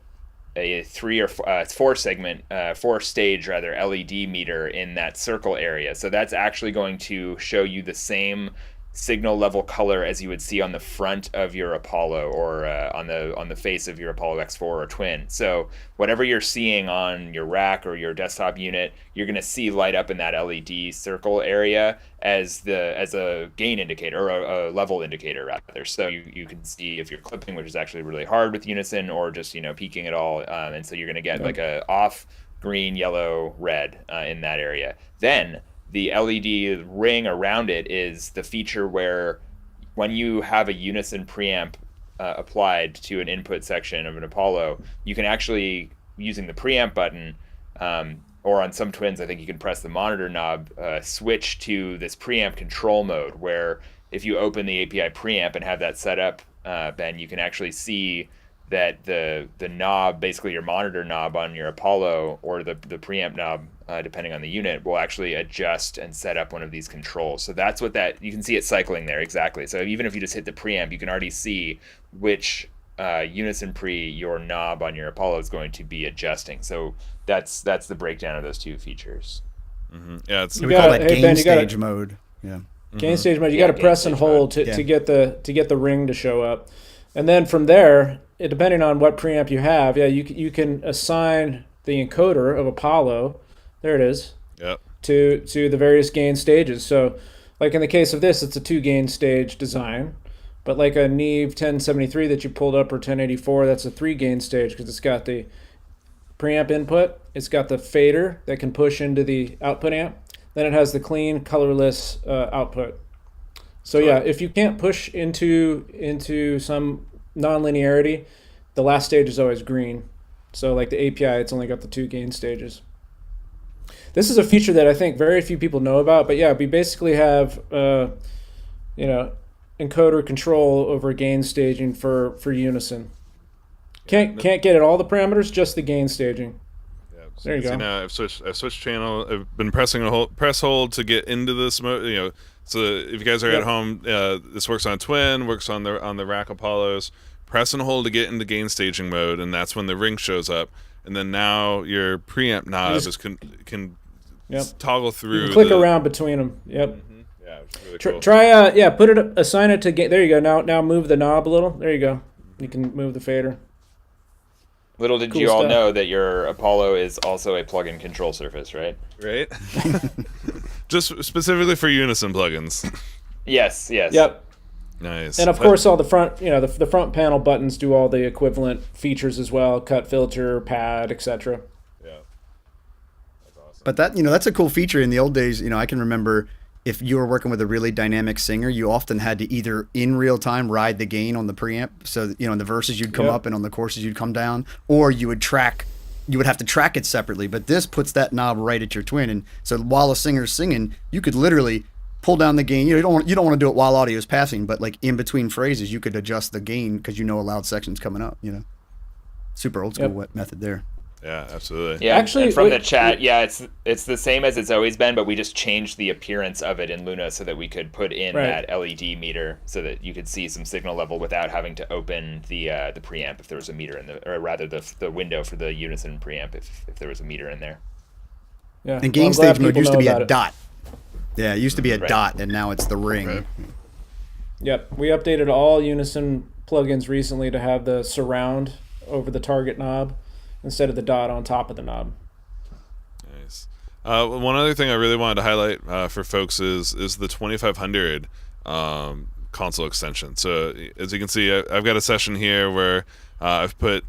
4 stage LED meter in that circle area. So that's actually going to show you the same signal level color as you would see on the front of your Apollo, or on the face of your Apollo X4 or Twin. So whatever you're seeing on your rack or your desktop unit, you're going to see light up in that LED circle area as a gain indicator, or a level indicator rather. So you can see if you're clipping, which is actually really hard with Unison, or just peaking it all, and so you're going to get like a off green, yellow, red in that area. Then the LED ring around it is the feature where, when you have a Unison preamp applied to an input section of an Apollo, you can actually, using the preamp button, or on some Twins, I think you can press the monitor knob, switch to this preamp control mode, where if you open the API preamp and have that set up, Ben, you can actually see that the knob, basically your monitor knob on your Apollo, or the preamp knob, depending on the unit, will actually adjust and set up one of these controls. So that's what you can see it cycling there, exactly. So even if you just hit the preamp, you can already see which Unison your knob on your Apollo is going to be adjusting. So that's the breakdown of those two features. Yeah, we call that gain stage mode. Yeah, gain stage mode. You got to press and hold to get the ring to show up, and then from there, depending on what preamp you have, you can assign the encoder of Apollo. There it is. Yep. To the various gain stages. So, like in the case of this, it's a 2 gain stage design. But like a Neve 1073 that you pulled up, or 1084, that's a 3 gain stage, because it's got the preamp input, it's got the fader that can push into the output amp, then it has the clean, colorless output. So if you can't push into some non-linearity, the last stage is always green. So like the API, it's only got the 2 gain stages. This is a feature that I think very few people know about, but yeah, we basically have encoder control over gain staging for Unison. Can't get at all the parameters, just the gain staging. Yeah, so There you go. Now I've switched channel. I've been pressing press hold to get into this mode. So if you guys are at home, this works on Twin, works on the Rack Apollos. Press and hold to get into gain staging mode, and that's when the ring shows up. And then now your preamp knob can toggle through. You can click around between them. Yep. Mm-hmm. Yeah, it's really cool. Try assign it to gain. There you go. Now move the knob a little. There you go. You can move the fader. Little did Cool you all stuff. know that your Apollo is also a plug-in control surface, right? Right? Just specifically for Unison plugins. Yes. Yep. Nice. And of course, all the front, the front panel buttons do all the equivalent features as well: cut, filter, pad, etc. Yeah. That's awesome. But that's a cool feature. In the old days, I can remember if you were working with a really dynamic singer, you often had to either in real time ride the gain on the preamp. So, in the verses you'd come up and on the choruses you'd come down, or you would have to track it separately. But this puts that knob right at your Twin. And so while a singer's singing, you could literally pull down the gain. You don't want to do it while audio is passing, but like in between phrases, you could adjust the gain because a loud section's coming up, Super old school method there. Yeah, absolutely. Yeah, Actually, and from the chat, it's the same as it's always been, but we just changed the appearance of it in Luna so that we could put in that LED meter so that you could see some signal level without having to open the preamp if there was a meter or rather the window for the Unison preamp if there was a meter in there. Yeah. And gain stage mode used to be a it. dot. Yeah, it used to be a dot, and now it's the ring. Right. Yep. We updated all Unison plugins recently to have the surround over the target knob instead of the dot on top of the knob. Nice. One other thing I really wanted to highlight for folks is the 2500 console extension. So as you can see, I've got a session here where I've put.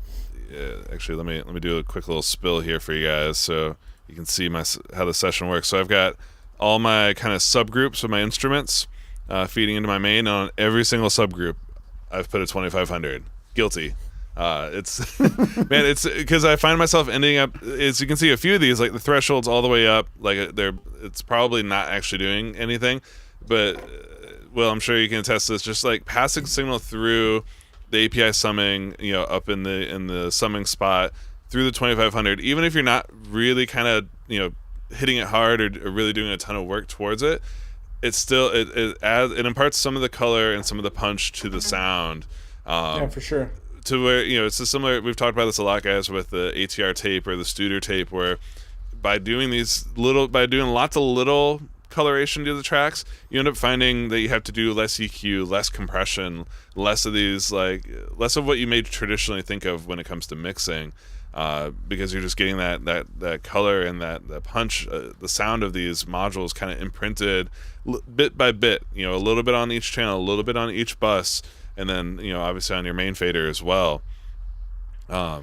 Actually, let me do a quick little spill here for you guys so you can see how the session works. So I've got all my kind of subgroups of my instruments feeding into my main. And on every single subgroup, I've put a 2500. Guilty. It's man, it's because I find myself ending up, as you can see, a few of these, like the thresholds all the way up, like it's probably not actually doing anything, but well, I'm sure you can attest to this, just like passing signal through the API summing, up in the summing spot through the 2500, even if you're not really kind of hitting it hard or really doing a ton of work towards it, it's still it imparts some of the color and some of the punch to the sound. Yeah, for sure. To where it's a similar. We've talked about this a lot, guys, with the ATR tape or the Studer tape, where by doing lots of little coloration to the tracks, you end up finding that you have to do less EQ, less compression, less of what you may traditionally think of when it comes to mixing, because you're just getting that color and that punch, the sound of these modules kind of imprinted bit by bit. A little bit on each channel, a little bit on each bus. And then, obviously on your main fader as well. I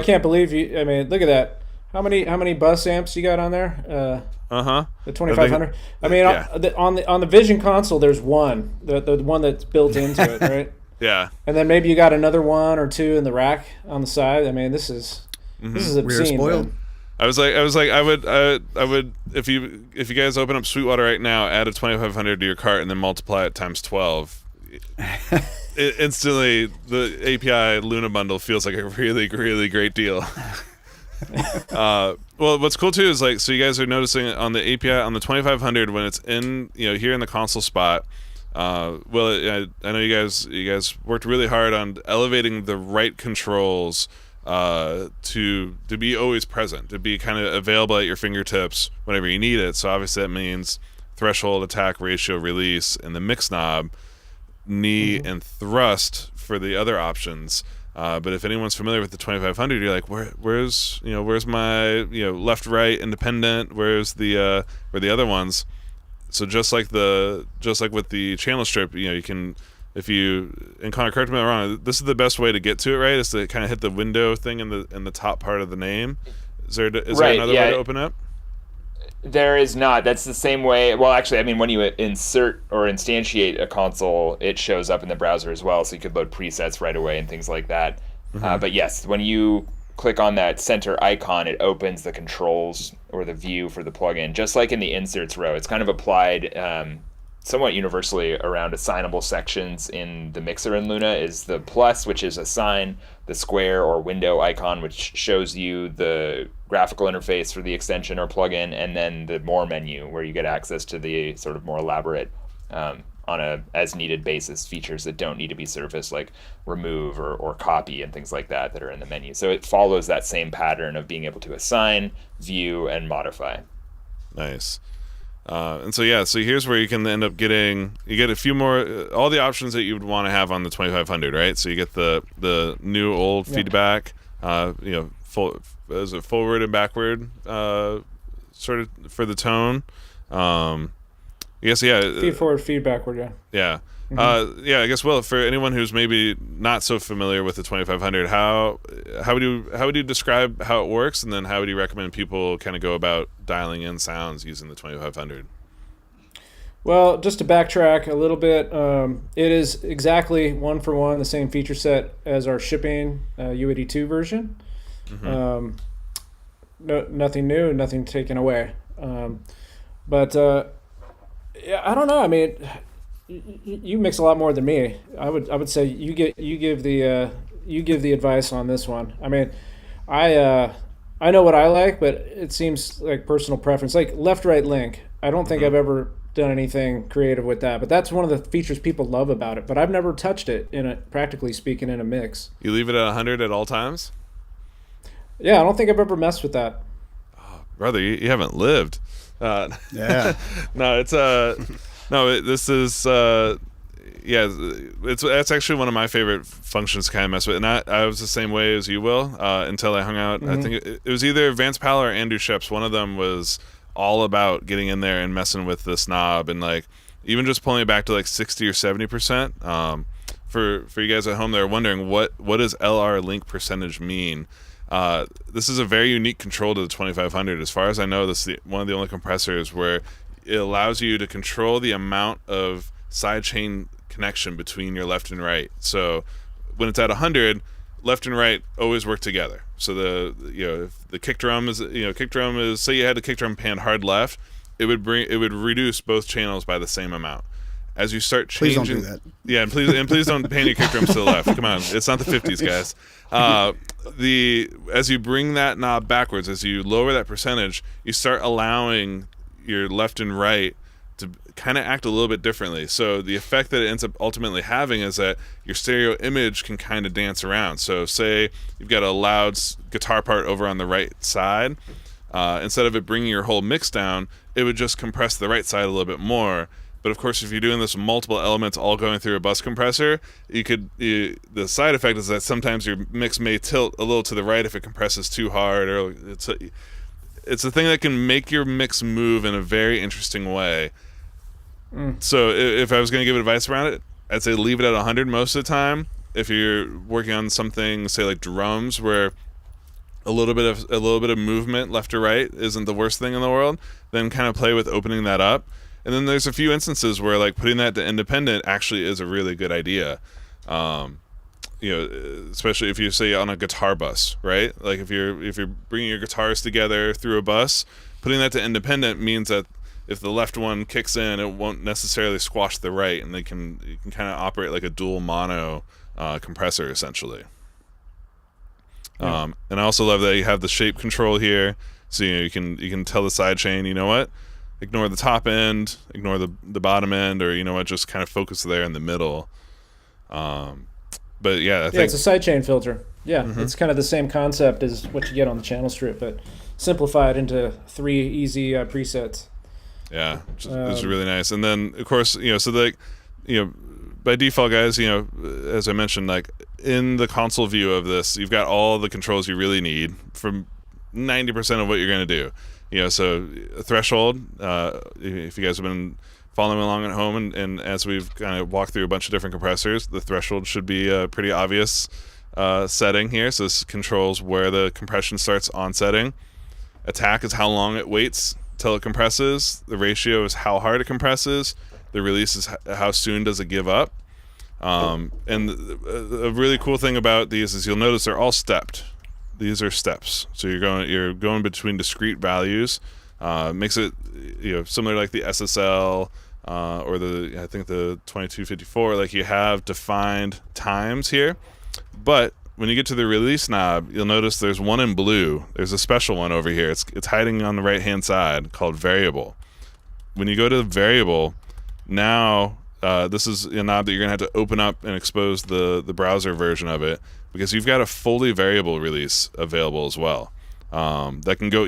can't believe you. I mean, look at that. How many bus amps you got on there? The 2500. On the Vision console, there's one, the one that's built into it, right? Yeah. And then maybe you got another one or two in the rack on the side. I mean, this is obscene. We're spoiled. Man. I was like, I would, if you guys open up Sweetwater right now, add a 2500 to your cart and then multiply it times 12. Instantly the API Luna bundle feels like a really, really great deal. Well, what's cool too is so you guys are noticing on the API on the 2500 when it's in here in the console spot. I know you guys worked really hard on elevating the right controls to be always present, to be kind of available at your fingertips whenever you need it. So obviously that means threshold, attack, ratio, release, and the mix knob, knee, and thrust for the other options. But if anyone's familiar with the 2500, you're like, where's my left, right, independent? Where's the other ones? So just like with the channel strip, you can, and Connor, correct me if I'm wrong, this is the best way to get to it, right? Is to kind of hit the window thing in the top part of the name. Is there another way to open up? There is not. That's the same way. Well, actually, I mean, when you insert or instantiate a console, it shows up in the browser as well, so you could load presets right away and things like that. But yes, when you click on that center icon, it opens the controls or the view for the plugin, just like in the inserts row. It's kind of applied somewhat universally around assignable sections in the mixer in Luna. Is the plus, which is assign, the square or window icon, which shows you the graphical interface for the extension or plugin, and then the more menu, where you get access to the sort of more elaborate on a as needed basis features that don't need to be surfaced, like remove or copy and things like that are in the menu. So it follows that same pattern of being able to assign, view, and modify. Nice. And so here's where you can end up getting a few more all the options that you would want to have on the 2500, right? So you get the new old feedback, forward and backward sort of for the tone. Feed forward, feed backward, yeah. I guess, Will, for anyone who's maybe not so familiar with the 2500, how would you describe how it works, and then how would you recommend people kind of go about dialing in sounds using the 2500? Well, just to backtrack a little bit, it is exactly one for one the same feature set as our shipping UAD 2 version. Nothing new, nothing taken away. But I don't know. I mean, you mix a lot more than me. I would say you give the advice on this one. I mean, I know what I like, but it seems like personal preference. Like left right link. I don't think I've ever done anything creative with that, but that's one of the features people love about it. But I've never touched it practically speaking, in a mix. You leave it at 100 at all times? Yeah, I don't think I've ever messed with that. Oh, brother, you haven't lived. Yeah. No, it's no, this is that's actually one of my favorite functions to kind of mess with, and I was the same way as you, Will, until I hung out. I think it was either Vance Powell or Andrew Sheps. One of them was all about getting in there and messing with this knob, and like even just pulling it back to like 60 or 70%. For you guys at home that are wondering what does LR link percentage mean? This is a very unique control to the 2500. As far as I know, this is one of the only compressors where it allows you to control the amount of sidechain connection between your left and right. So when it's at 100, left and right always work together. So if the kick drum is say you had the kick drum pan hard left, it would reduce both channels by the same amount. As you start changing, please don't do that. Yeah, and please don't pan your kick drums to the left. Come on, it's not the 50s, guys. As you bring that knob backwards, as you lower that percentage, you start allowing your left and right to kind of act a little bit differently. So the effect that it ends up ultimately having is that your stereo image can kind of dance around. So say you've got a loud guitar part over on the right side, instead of it bringing your whole mix down, it would just compress the right side a little bit more. But of course, if you're doing this with multiple elements all going through a bus compressor, the side effect is that sometimes your mix may tilt a little to the right if it compresses too hard, or it's a thing that can make your mix move in a very interesting way. So if I was going to give advice around it, I'd say leave it at 100 most of the time. If you're working on something, say like drums, where a little bit of movement left or right isn't the worst thing in the world, then kind of play with opening that up. And then there's a few instances where like putting that to independent actually is a really good idea. Especially if you say on a guitar bus, right? Like if you're bringing your guitars together through a bus, putting that to independent means that if the left one kicks in, it won't necessarily squash the right, and you can kind of operate like a dual mono compressor essentially. And I also love that you have the shape control here, so you can tell the sidechain, you know what, ignore the top end, ignore the bottom end, or you know what, just kind of focus there in the middle. But I think it's a sidechain filter. Yeah, it's kind of the same concept as what you get on the channel strip, but simplified into 3 easy presets. Yeah, it's really nice. And then of course, by default, guys, as I mentioned, like in the console view of this, you've got all the controls you really need from 90% of what you're going to do. So a threshold, if you guys have been following along at home, and as we've kind of walked through a bunch of different compressors, the threshold should be a pretty obvious setting here. So this controls where the compression starts on setting. Attack is how long it waits till it compresses. The ratio is how hard it compresses. The release is how soon does it give up. And a really cool thing about these is you'll notice they're all stepped. These are steps, so you're going between discrete values. Makes it similar like the SSL or I think the 2254. Like you have defined times here, but when you get to the release knob, you'll notice there's one in blue. There's a special one over here. It's hiding on the right hand side called variable. When you go to variable, now this is a knob that you're gonna have to open up and expose the browser version of it, because you've got a fully variable release available as well. That can go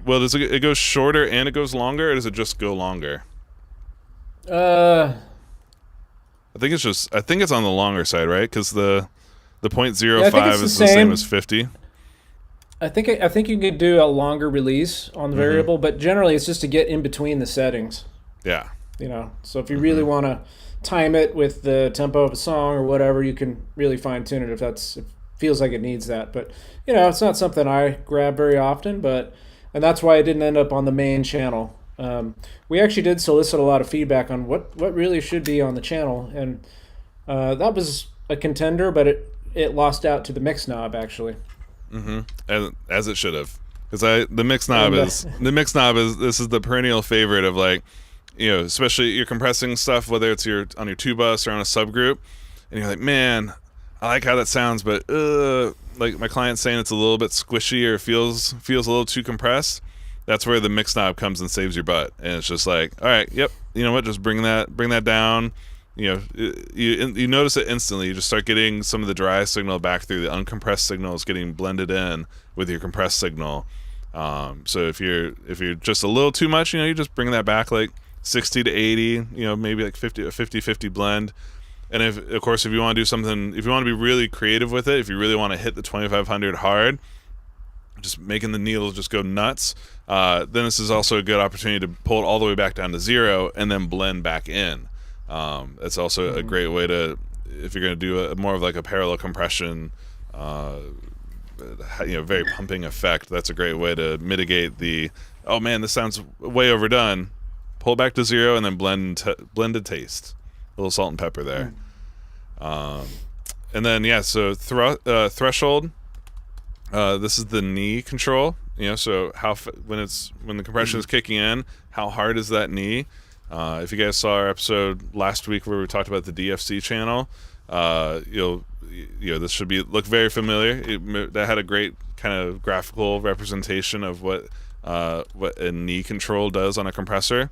well, it goes shorter and it goes longer, or does it just go longer? I think it's on the longer side, right? Because the 0.05 is the same as 50. I think you could do a longer release on the variable, but generally it's just to get in between the settings. Yeah. So if you really want to time it with the tempo of a song or whatever, you can really fine tune it if it feels like it needs that. But it's not something I grab very often, and that's why it didn't end up on the main channel. We actually did solicit a lot of feedback on what really should be on the channel, and that was a contender, but it lost out to the mix knob actually. As it should have, because the mix knob is this is the perennial favorite of, like, especially you're compressing stuff, whether it's on your 2-bus or on a subgroup, and you're like, man, I like how that sounds, but like my client's saying it's a little bit squishy or feels a little too compressed. That's where the mix knob comes and saves your butt, and it's just like, all right, yep, you know what, just bring that down. You notice it instantly. You just start getting some of the dry signal back through the uncompressed signals getting blended in with your compressed signal. So if you're just a little too much, you just bring that back like 60 to 80, maybe like 50 blend. And if you want to do something, if you want to be really creative with it, if you really want to hit the 2500 hard, just making the needle just go nuts, then this is also a good opportunity to pull it all the way back down to 0 and then blend back in. It's also a great way to, if you're going to do more of like a parallel compression, very pumping effect. That's a great way to mitigate the, oh man, this sounds way overdone. Pull back to 0 and then blended taste. A little salt and pepper there. And then so threshold. This is the knee control. So when the compression is kicking in, how hard is that knee? If you guys saw our episode last week where we talked about the DFC channel, this should look very familiar. That had a great kind of graphical representation of what a knee control does on a compressor.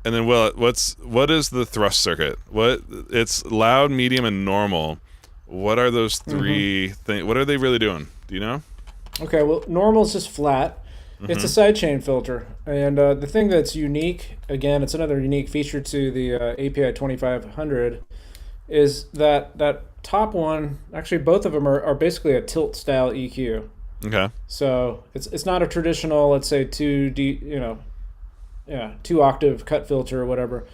And then, what is the thrust circuit? It's loud, medium, and normal. What are those three things? What are they really doing? Do you know? Okay, well, normal is just flat. It's a sidechain filter, and the thing that's unique, again, it's another unique feature to the API 2500, is that top one. Actually, both of them are basically a tilt style EQ. Okay. So it's not a traditional, let's say, 2-octave cut filter or whatever.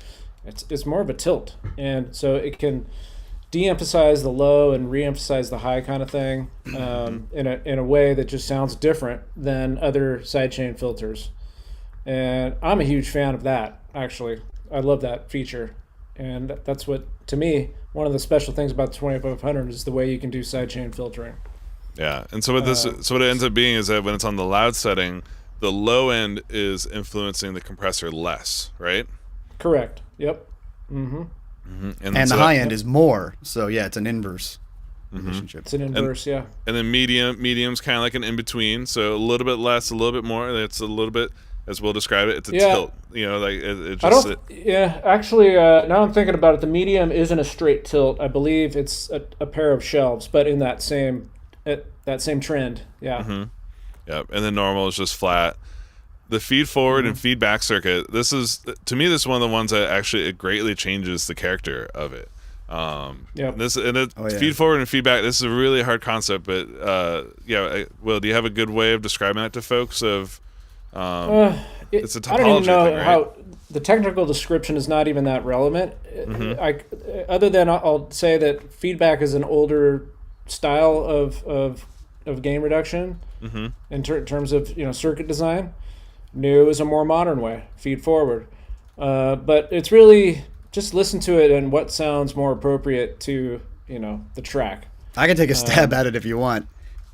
It's more of a tilt, and so it can de-emphasize the low and re-emphasize the high kind of thing, in a way that just sounds different than other sidechain filters. And I'm a huge fan of that, actually. I love that feature, and that's what, to me, one of the special things about the 2500 is the way you can do sidechain filtering. Yeah, and so what it ends up being is that when it's on the loud setting, the low end is influencing the compressor less, right? Correct. Yep. And the high end is more. So yeah, it's an inverse relationship. It's an inverse, yeah. And then medium's kind of like an in between. So a little bit less, a little bit more. It's a little bit, as we'll describe it, it's a tilt. It just. Actually, now I'm thinking about it. The medium isn't a straight tilt. I believe it's a pair of shelves, but in that same trend. Yeah. Yep. And then normal is just flat. The feed forward and feedback circuit, this is one of the ones that actually it greatly changes the character of it. Feed forward and feedback, this is a really hard concept, but Will, do you have a good way of describing that to folks? It's a topology, I don't even know thing, right? how the technical description is not even that relevant. Other than I'll say that feedback is an older style of gain reduction. in terms of circuit design. New is a more modern way, feed forward. But it's really just listen to it and what sounds more appropriate to the track. I can take a stab at it if you want.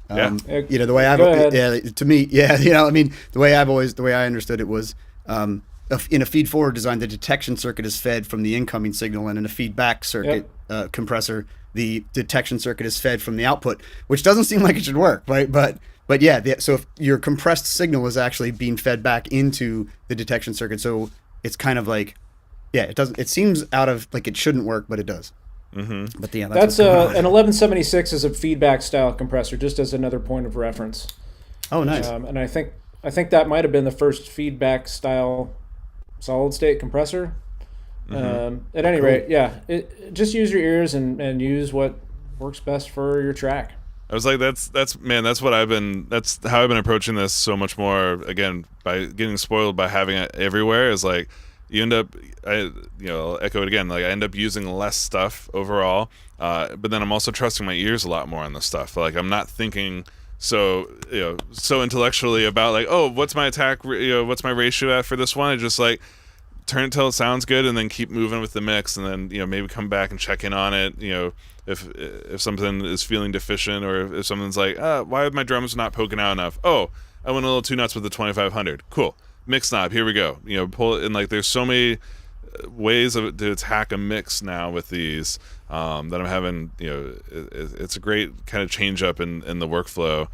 The way ahead. to me, the way I understood it was, in a feed forward design, the detection circuit is fed from the incoming signal, and in a feedback circuit compressor, the detection circuit is fed from the output, which doesn't seem like it should work, right? But so if your compressed signal is actually being fed back into the detection circuit, so it's kind of like, it seems out of like it shouldn't work, but it does. Mm-hmm. But that's an 1176 is a feedback style compressor, just as another point of reference. Oh, nice. And I think that might have been the first feedback style solid state compressor. At any rate, just use your ears and use what works best for your track. I was like, that's how I've been approaching this so much more, again, by getting spoiled by having it everywhere. Is like, you end up, I'll echo it again, like I end up using less stuff overall, but then I'm also trusting my ears a lot more on this stuff. Like I'm not thinking so intellectually about like, oh, what's my attack, what's my ratio at for this one? I just like turn it till it sounds good and then keep moving with the mix, and then maybe come back and check in on it, if something is feeling deficient, or if something's like, why are my drums not poking out enough? Oh, I went a little too nuts with the 2500. Cool. Mix knob, here we go. Pull it, and like there's so many ways to attack a mix now with these, that I'm having, it's a great kind of change up in the workflow.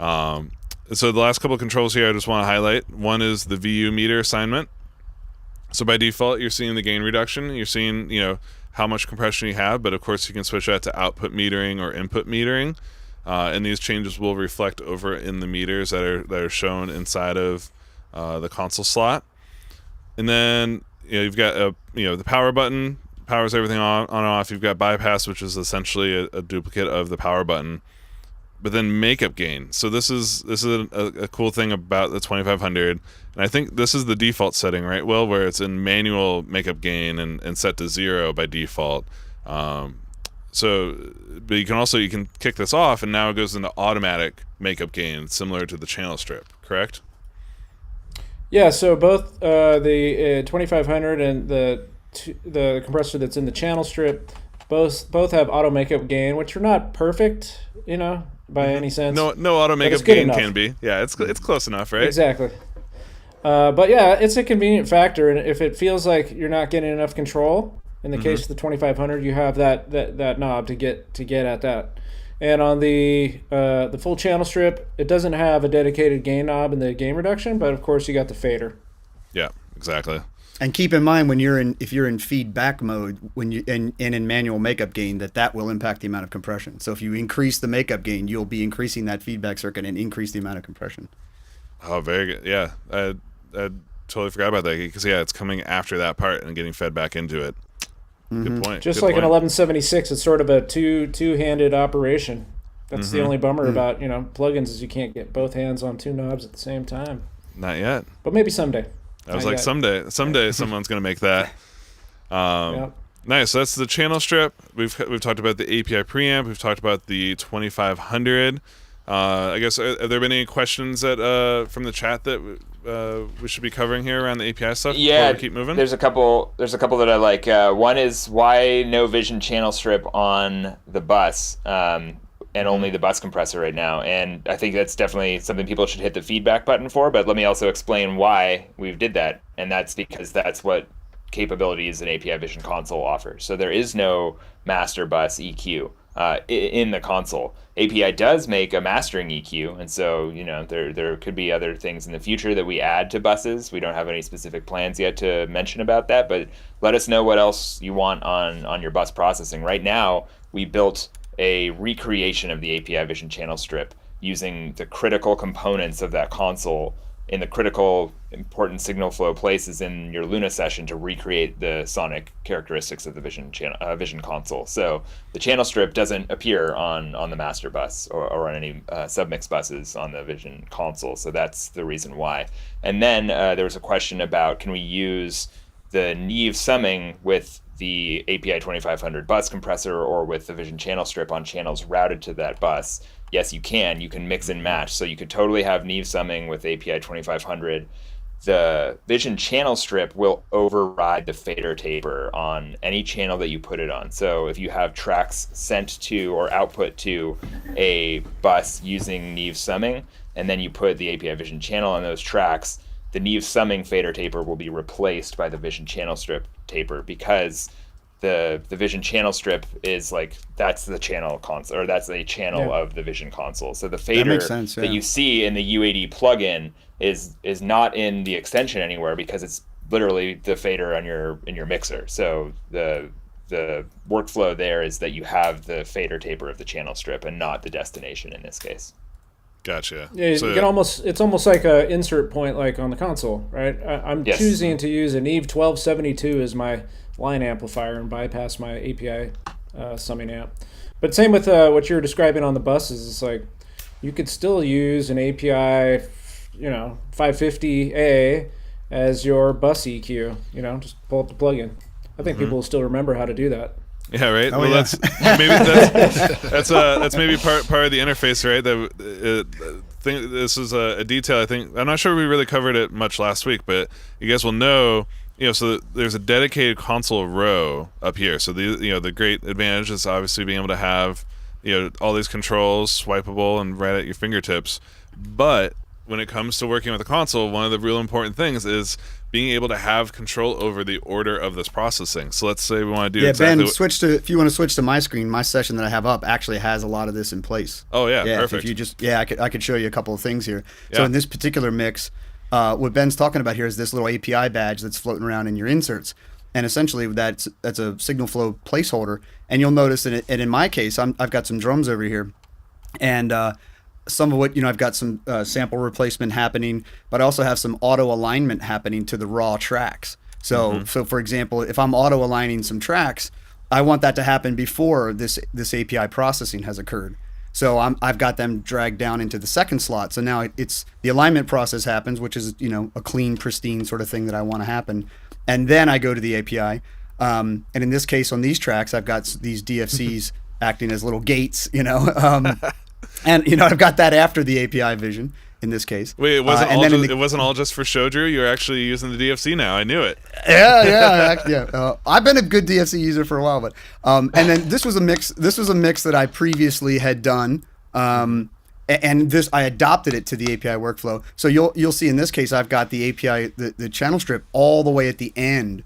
So the last couple of controls here I just want to highlight. One is the VU meter assignment. So by default, you're seeing the gain reduction. You're seeing, how much compression you have, but of course you can switch that to output metering or input metering. And these changes will reflect over in the meters that are shown inside of the console slot. And then you've got the power button powers everything on and off. You've got bypass, which is essentially a duplicate of the power button. But then makeup gain. So this is a cool thing about the 2500, and I think this is the default setting, right? Well, where it's in manual makeup gain and set to 0 by default. But you can kick this off, and now it goes into automatic makeup gain, similar to the channel strip. Correct? Yeah. So both the 2500 and the compressor that's in the channel strip, both have auto makeup gain, which are not perfect, by any sense. No auto makeup gain can be. Yeah, it's close enough, right? Exactly. But yeah, it's a convenient factor, and if it feels like you're not getting enough control, in the case of the 2500, you have that knob to get at that. And on the full channel strip, it doesn't have a dedicated gain knob in the gain reduction, but of course you got the fader. Yeah, exactly. And keep in mind if you're in feedback mode and in manual makeup gain, that will impact the amount of compression. So if you increase the makeup gain, you'll be increasing that feedback circuit and increase the amount of compression. Oh, very good. Yeah, I totally forgot about that, because it's coming after that part and getting fed back into it. Good point. Just Good like point. an 1176, it's sort of a two-handed operation. That's the only bummer about plugins is you can't get both hands on two knobs at the same time. Not yet. But maybe someday. I was like, someday someone's gonna make that. Nice. So that's the channel strip. We've talked about the API preamp. We've talked about the 2500. I guess have there been any questions that from the chat that we should be covering here around the API stuff? Yeah, before we keep moving. There's a couple that I like. One is why no Vision channel strip on the bus. And only the bus compressor right now. And I think that's definitely something people should hit the feedback button for, but let me also explain why we did that. And that's because that's what capabilities an API Vision console offers. So there is no master bus EQ in the console. API does make a mastering EQ, and so there could be other things in the future that we add to buses. We don't have any specific plans yet to mention about that, but let us know what else you want on your bus processing. Right now, we built a recreation of the API Vision channel strip using the critical components of that console in the critical important signal flow places in your Luna session to recreate the sonic characteristics of the Vision Vision console. So the channel strip doesn't appear on the master bus or on any submix buses on the Vision console. So that's the reason why. And then there was a question about, can we use the Neve summing with the API 2500 bus compressor or with the Vision channel strip on channels routed to that bus, yes, you can mix and match. So you could totally have Neve summing with API 2500. The Vision channel strip will override the fader taper on any channel that you put it on. So if you have tracks sent to or output to a bus using Neve summing, and then you put the API Vision channel on those tracks, the Neve summing fader taper will be replaced by the Vision channel strip taper, because the Vision channel strip is like, that's the channel console, or that's a channel of the Vision console. So the fader that you see in the UAD plugin is not in the extension anywhere, because it's literally the fader on your mixer. So the workflow there is that you have the fader taper of the channel strip and not the destination in this case. Gotcha. Yeah, So, you can it's almost like a insert point, like on the console, right? I'm Yes. choosing to use a Neve 1272 as my line amplifier and bypass my API summing amp. But same with what you're describing on the buses. It's like you could still use an API, 550A as your bus EQ. Just pull up the plugin. I think people will still remember how to do that. yeah, right. Oh, Well, yeah. that's maybe part of the interface, right? This is a detail. I think I'm not sure we really covered it much last week, but you guys will know. So there's a dedicated console row up here. So the great advantage is obviously being able to have all these controls swipeable and right at your fingertips. But when it comes to working with a console, one of the real important things is being able to have control over the order of this processing. So let's say we want to do exactly Ben, if you want to switch to my screen, my session that I have up actually has a lot of this in place. Oh yeah, If perfect. you just I could show you a couple of things here. So Yeah. in this particular mix, what Ben's talking about here is this little API badge that's floating around in your inserts, and essentially that's a signal flow placeholder. And you'll notice that, and in my case, I've got some drums over here, and some of what I've got some sample replacement happening, but I also have some auto alignment happening to the raw tracks. So for example, if I'm auto aligning some tracks, I want that to happen before this API processing has occurred. So I've got them dragged down into the second slot. So now it's the alignment process happens, which is a clean, pristine sort of thing that I want to happen, and then I go to the API. And in this case, on these tracks, I've got these DFCs acting as little gates, and I've got that after the API vision in this case. Wait, it wasn't all just for show, Drew. You're actually using the DFC now. I knew it. Yeah. I've been a good DFC user for a while, but and then this was a mix. This was a mix that I previously had done, and this I adopted it to the API workflow. So you'll see in this case I've got the API the channel strip all the way at the end,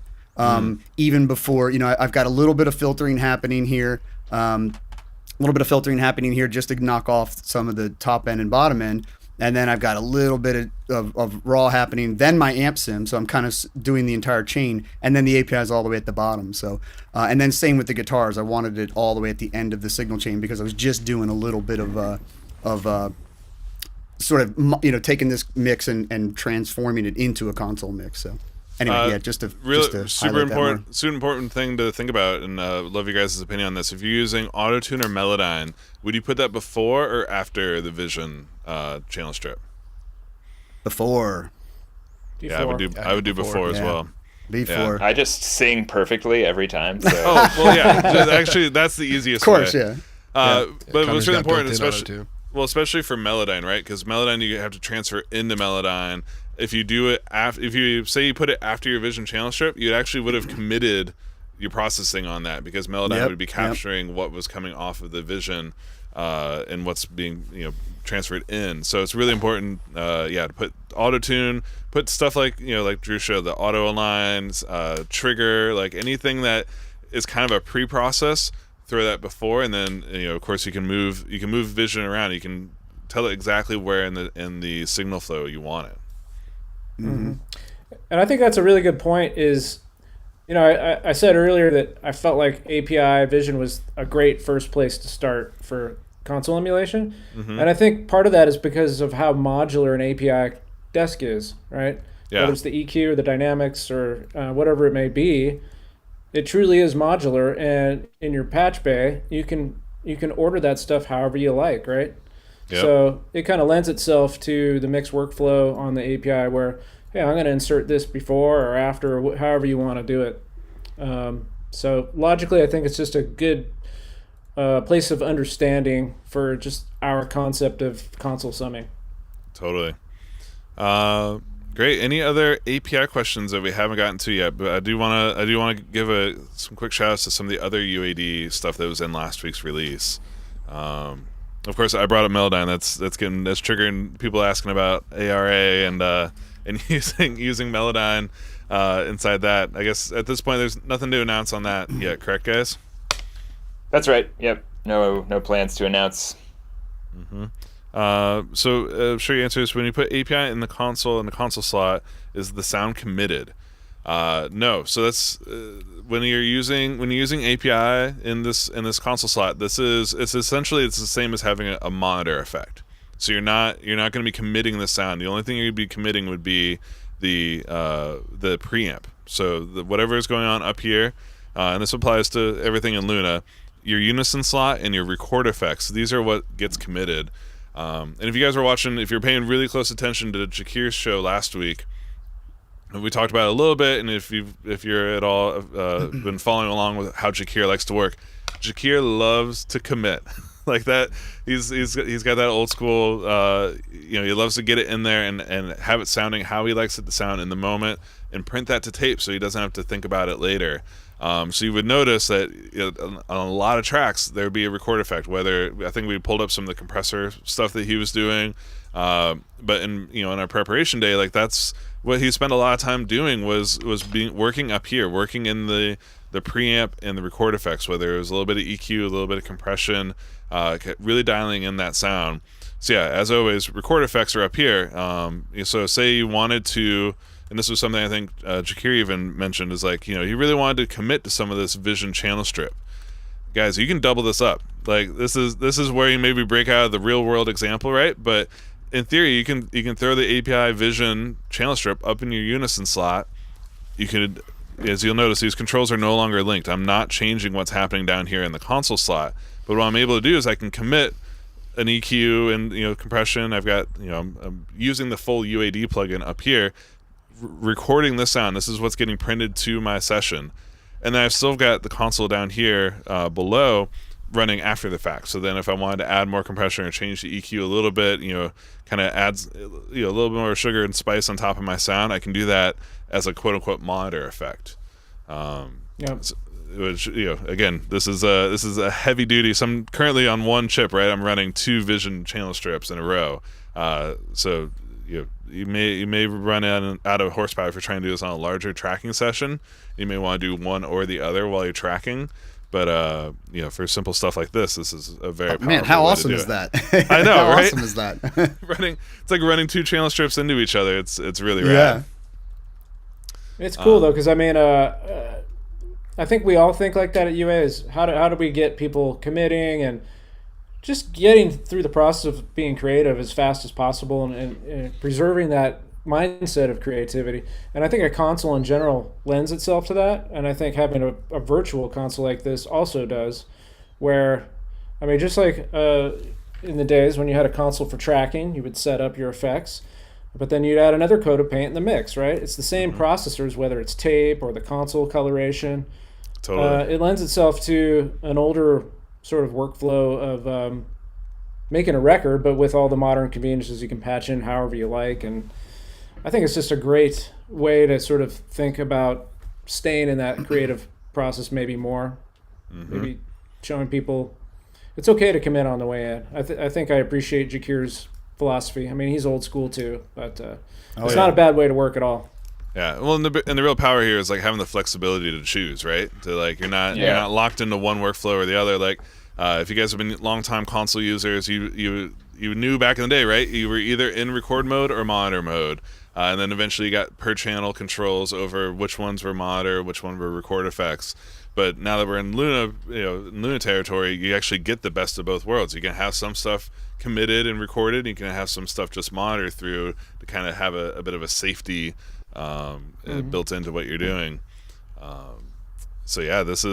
even before I've got a little bit of filtering happening here. A little bit of filtering happening here just to knock off some of the top end and bottom end. And then I've got a little bit of raw happening, then my amp sim. So I'm kind of doing the entire chain, and then the API is all the way at the bottom. So, and then same with the guitars. I wanted it all the way at the end of the signal chain because I was just doing a little bit of sort of, taking this mix and transforming it into a console mix. So anyway, just to super important thing to think about, and love your guys' opinion on this. If you're using Autotune or Melodyne, would you put that before or after the Vision channel strip? Before. Yeah, I would do before as well. Before. I just sing perfectly every time. So. Oh well, yeah. Actually, that's the easiest. Of course, way. yeah. But what's really important, especially for Melodyne, right? Because Melodyne, you have to transfer into Melodyne. If you do it if you say you put it after your Vision channel strip, you actually would have committed your processing on that, because Melodyne would be capturing what was coming off of the Vision and what's being transferred in. So it's really important, to put Autotune, put stuff like like Drew showed, the auto aligns, trigger, like anything that is kind of a pre-process. Throw that before, and then of course you can move Vision around. You can tell it exactly where in the signal flow you want it. Mm-hmm. And I think that's a really good point. Is I said earlier that I felt like API Vision was a great first place to start for console emulation, and I think part of that is because of how modular an API desk is, right? Yeah. Whether it's the EQ or the dynamics or whatever it may be, it truly is modular. And in your patch bay, you can order that stuff however you like, right? Yep. So it kind of lends itself to the mix workflow on the API, where hey, I'm going to insert this before or after, or however you want to do it. So logically, I think it's just a good place of understanding for just our concept of console summing. Totally. Great. Any other API questions that we haven't gotten to yet? But I do want to give some quick shout outs to some of the other UAD stuff that was in last week's release. Of course, I brought up Melodyne. That's triggering people asking about ARA and using Melodyne inside that. I guess at this point, there's nothing to announce on that yet. Correct, guys? That's right. Yep. No plans to announce. So sure, your answer is when you put API in the console slot, is the sound committed? No. So that's when you're using API in this console slot. It's essentially the same as having a monitor effect. So you're not going to be committing the sound. The only thing you'd be committing would be the preamp. So whatever is going on up here, and this applies to everything in Luna. Your unison slot and your record effects. These are what gets committed. And if you guys were watching, if you're paying really close attention to Jakir's show last week, we talked about it a little bit. And if you're at all been following along with how Jakir likes to work, Jakir loves to commit like that. He's got that old school. He loves to get it in there and have it sounding how he likes it to sound in the moment, and print that to tape so he doesn't have to think about it later. So you would notice that on a lot of tracks there would be a record effect. Whether I think we pulled up some of the compressor stuff that he was doing, but in our preparation day, like that's what he spent a lot of time doing was working up here, working in the preamp and the record effects. Whether it was a little bit of EQ, a little bit of compression, really dialing in that sound. So yeah, as always, record effects are up here. So say you wanted to. And this was something I think Jakir even mentioned, is like, he really wanted to commit to some of this vision channel strip. Guys, you can double this up. Like this is where you maybe break out of the real world example, right? But in theory, you can throw the API vision channel strip up in your unison slot. You could, as you'll notice, these controls are no longer linked. I'm not changing what's happening down here in the console slot. But what I'm able to do is I can commit an EQ and compression. I've got I'm using the full UAD plugin up here, recording this sound. This is what's getting printed to my session, and then I've still got the console down here below running after the fact. So then if I wanted to add more compression or change the EQ a little bit, kind of adds a little bit more sugar and spice on top of my sound, I can do that as a quote unquote monitor effect. Which again, this is a heavy duty. So I'm currently on one chip, right? I'm running 2 vision channel strips in a row. So you may run out of horsepower if you're trying to do this on a larger tracking session. You may want to do one or the other while you're tracking. But for simple stuff like this is a very powerful man. How way awesome to do is it. that? I know, how right? awesome is that? It's like running 2 channel strips into each other. It's really rad. Yeah. It's cool though, because I think we all think like that at UA. Is how do we get people committing and just getting through the process of being creative as fast as possible and preserving that mindset of creativity. And I think a console in general lends itself to that. And I think having a virtual console like this also does, where, just like in the days when you had a console for tracking, you would set up your effects, but then you'd add another coat of paint in the mix, right? It's the same processors, whether it's tape or the console coloration. Totally. It lends itself to an older sort of workflow of making a record, but with all the modern conveniences you can patch in however you like. And I think it's just a great way to sort of think about staying in that creative process maybe more. Maybe showing people it's okay to commit on the way in. I think I appreciate Jakir's philosophy. He's old school too, but it's not a bad way to work at all. Yeah, well, and the real power here is like having the flexibility to choose, right? To like you're not locked into one workflow or the other. Like if you guys have been longtime console users, you knew back in the day, right? You were either in record mode or monitor mode, and then eventually you got per channel controls over which ones were monitor, which one were record effects. But now that we're in Luna territory, you actually get the best of both worlds. You can have some stuff committed and recorded. You can have some stuff just monitored through to kind of have a bit of a safety built into what you're doing. So yeah, it's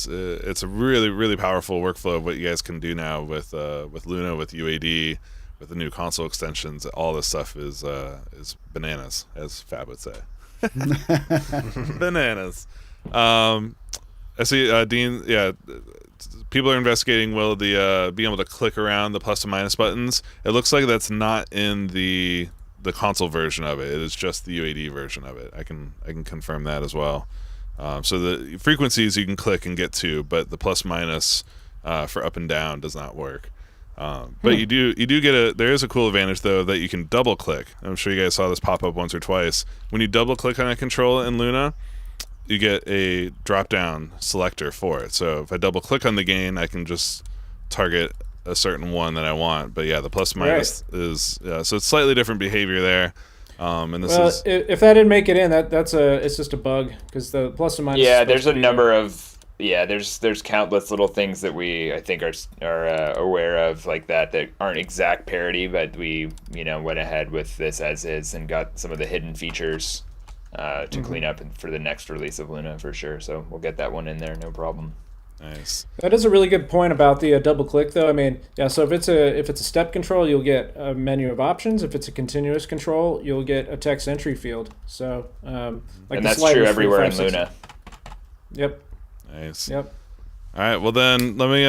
a really, really powerful workflow of what you guys can do now with Luna, with UAD, with the new console extensions, all this stuff is bananas, as Fab would say. Bananas. I see, Dean. Yeah, people are investigating will the being able to click around the plus and minus buttons. It looks like that's not in the console version of it. It is just the UAD version of it. I can confirm that as well. So the frequencies you can click and get to, but the plus minus for up and down does not work. But you do get there is a cool advantage though that you can double click. I'm sure you guys saw this pop up once or twice. When you double click on a control in Luna, you get a drop down selector for it. So if I double click on the gain, I can just target a certain one that I want. But yeah, the plus minus is so it's slightly different behavior there. And this if that didn't make it in, it's just a bug because the plus and minus. Yeah, there's a number of there's countless little things that we I think are aware of like that aren't exact parity, but we went ahead with this as is and got some of the hidden features to clean up for the next release of Luna for sure. So we'll get that one in there, no problem. Nice. That is a really good point about the double click, though. I mean, yeah. So if it's a step control, you'll get a menu of options. If it's a continuous control, you'll get a text entry field. So, and that's true everywhere in Luna. Yep. Nice. Yep. All right. Well, then let me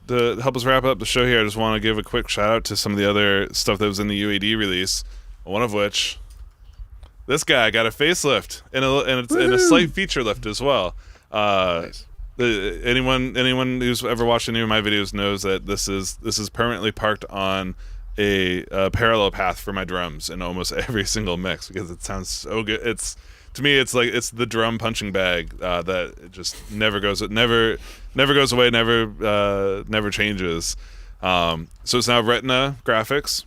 to help us wrap up the show here. I just want to give a quick shout out to some of the other stuff that was in the UAD release. One of which, this guy got a facelift and a slight feature lift as well. Nice. Anyone who's ever watched any of my videos knows that this is permanently parked on a parallel path for my drums in almost every single mix because it sounds so good. To me it's like it's the drum punching bag that it just never goes away, never changes. So it's now Retina Graphics.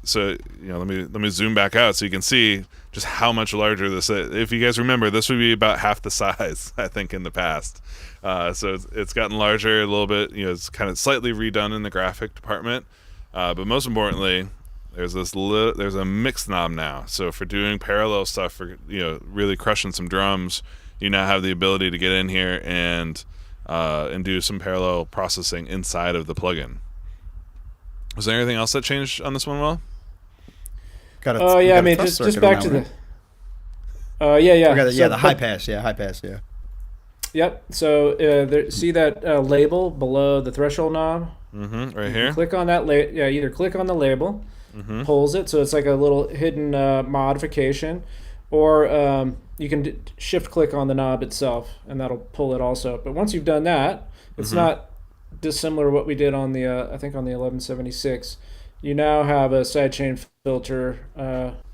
So let me zoom back out so you can see just how much larger this is. If you guys remember, this would be about half the size I think in the past. So it's gotten larger a little bit. It's kind of slightly redone in the graphic department. But most importantly, there's a mix knob now. So for doing parallel stuff, for really crushing some drums, you now have the ability to get in here and do some parallel processing inside of the plugin. Was there anything else that changed on this one, Will? I mean, just back to the. The high pass. Yeah, high pass. Yeah. Yep. So see that label below the threshold knob? Mm-hmm. Right here. Click on that. Either click on the label, pulls it, so it's like a little hidden modification, or you can shift click on the knob itself, and that'll pull it also. But once you've done that, it's not dissimilar to what we did on the I think on the 1176. You now have a sidechain filter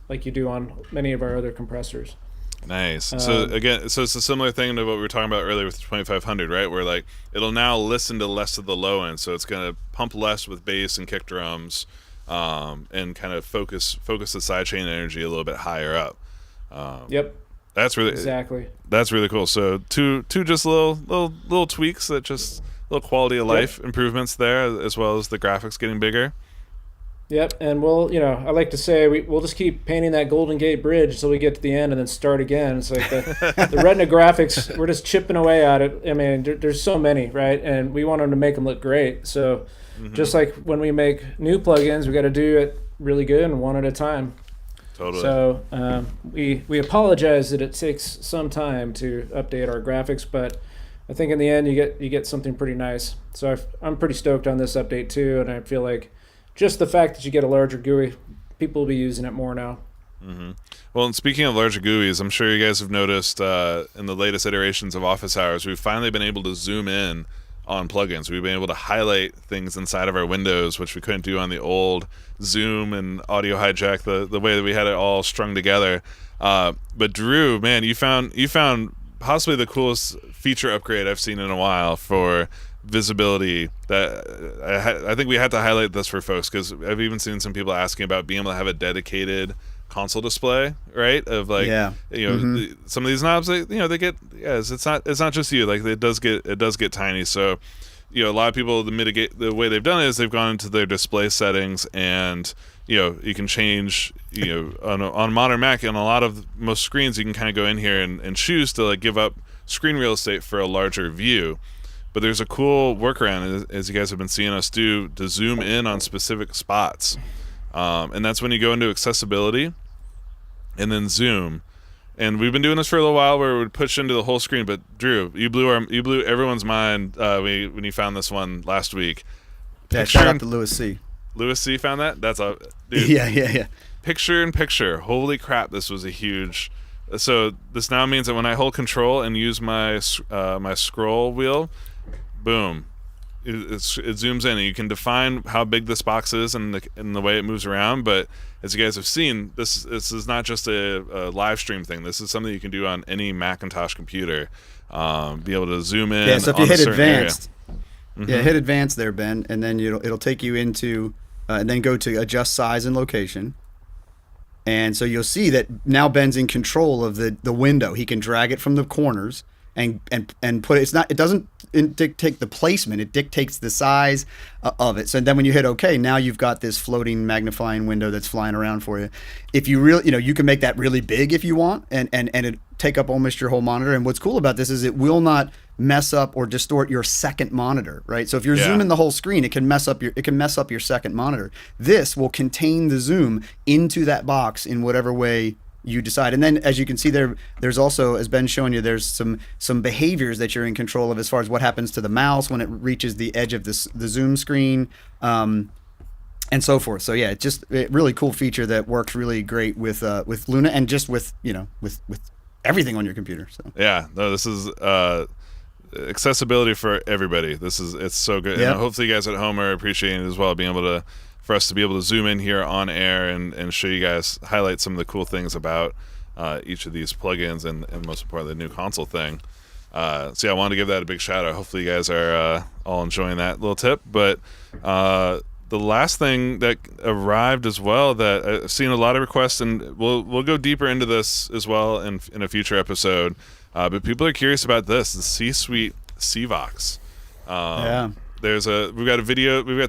like you do on many of our other compressors. Nice. So it's a similar thing to what we were talking about earlier with the 2500, right? Where like it'll now listen to less of the low end, so it's going to pump less with bass and kick drums, and kind of focus the sidechain energy a little bit higher up. Yep. That's really cool. So two just little tweaks that just little quality of life improvements there, as well as the graphics getting bigger. Yep, and I like to say we'll just keep painting that Golden Gate Bridge until we get to the end and then start again. It's like the Retina Graphics, we're just chipping away at it. I mean, there's so many, right? And we want them to make them look great. So just like when we make new plugins, we got to do it really good and one at a time. Totally. So we apologize that it takes some time to update our graphics, but I think in the end you get something pretty nice. So I'm pretty stoked on this update too, and I feel like just the fact that you get a larger GUI, people will be using it more now. Well, and speaking of larger GUIs, I'm sure you guys have noticed in the latest iterations of Office Hours, we've finally been able to zoom in on plugins. We've been able to highlight things inside of our windows, which we couldn't do on the old Zoom and Audio Hijack, the way that we had it all strung together. But Drew, man, you found possibly the coolest feature upgrade I've seen in a while for visibility. That I think we had to highlight this for folks because I've even seen some people asking about being able to have a dedicated console display, right? Of like, some of these knobs, they get, it's not just you, like it does get tiny. So, a lot of people, to mitigate, the way they've done it is they've gone into their display settings and, you can change, on modern Mac and most screens, you can kind of go in here and choose to like give up screen real estate for a larger view. But there's a cool workaround, as you guys have been seeing us do, to zoom in on specific spots. And that's when you go into accessibility and then zoom. And we've been doing this for a little while where we would push into the whole screen. But Drew, you blew everyone's mind when you found this one last week. Yeah, shout out to Lewis C. Lewis C found that? That's a dude. Yeah. Picture in picture. Holy crap, this was a huge. So this now means that when I hold control and use my my scroll wheel, boom, it zooms in, and you can define how big this box is and the way it moves around. But as you guys have seen, this is not just a live stream thing. This is something you can do on any Macintosh computer. Be able to zoom in. Yeah, so if you hit advanced, Mm-hmm. yeah, hit advanced there, Ben, and then it'll take you into and then go to adjust size and location. And so you'll see that now Ben's in control of the window. He can drag it from the corners and put it. It doesn't dictate the placement. It dictates the size of it. So then when you hit OK, now you've got this floating magnifying window that's flying around for you. If you really, you can make that really big if you want, and it take up almost your whole monitor. And what's cool about this is it will not mess up or distort your second monitor, right? So if you're zooming the whole screen, it can mess up your second monitor. This will contain the zoom into that box in whatever way you decide. And then as you can see there's also, as Ben's showing you, there's some behaviors that you're in control of as far as what happens to the mouse when it reaches the edge of the zoom screen, and so forth. So yeah, it's just a really cool feature that works really great with Luna and just with everything on your computer. So yeah, no, this is accessibility for everybody. It's so good. Yep. And hopefully you guys at home are appreciating it as well, being able for us to be able to zoom in here on air and show you guys, highlight some of the cool things about each of these plugins and most importantly the new console thing. So yeah, I wanted to give that a big shout out. Hopefully you guys are all enjoying that little tip. But the last thing that arrived as well that I've seen a lot of requests, and we'll go deeper into this as well in a future episode. But people are curious about the C-Suite CVOX. yeah. We've got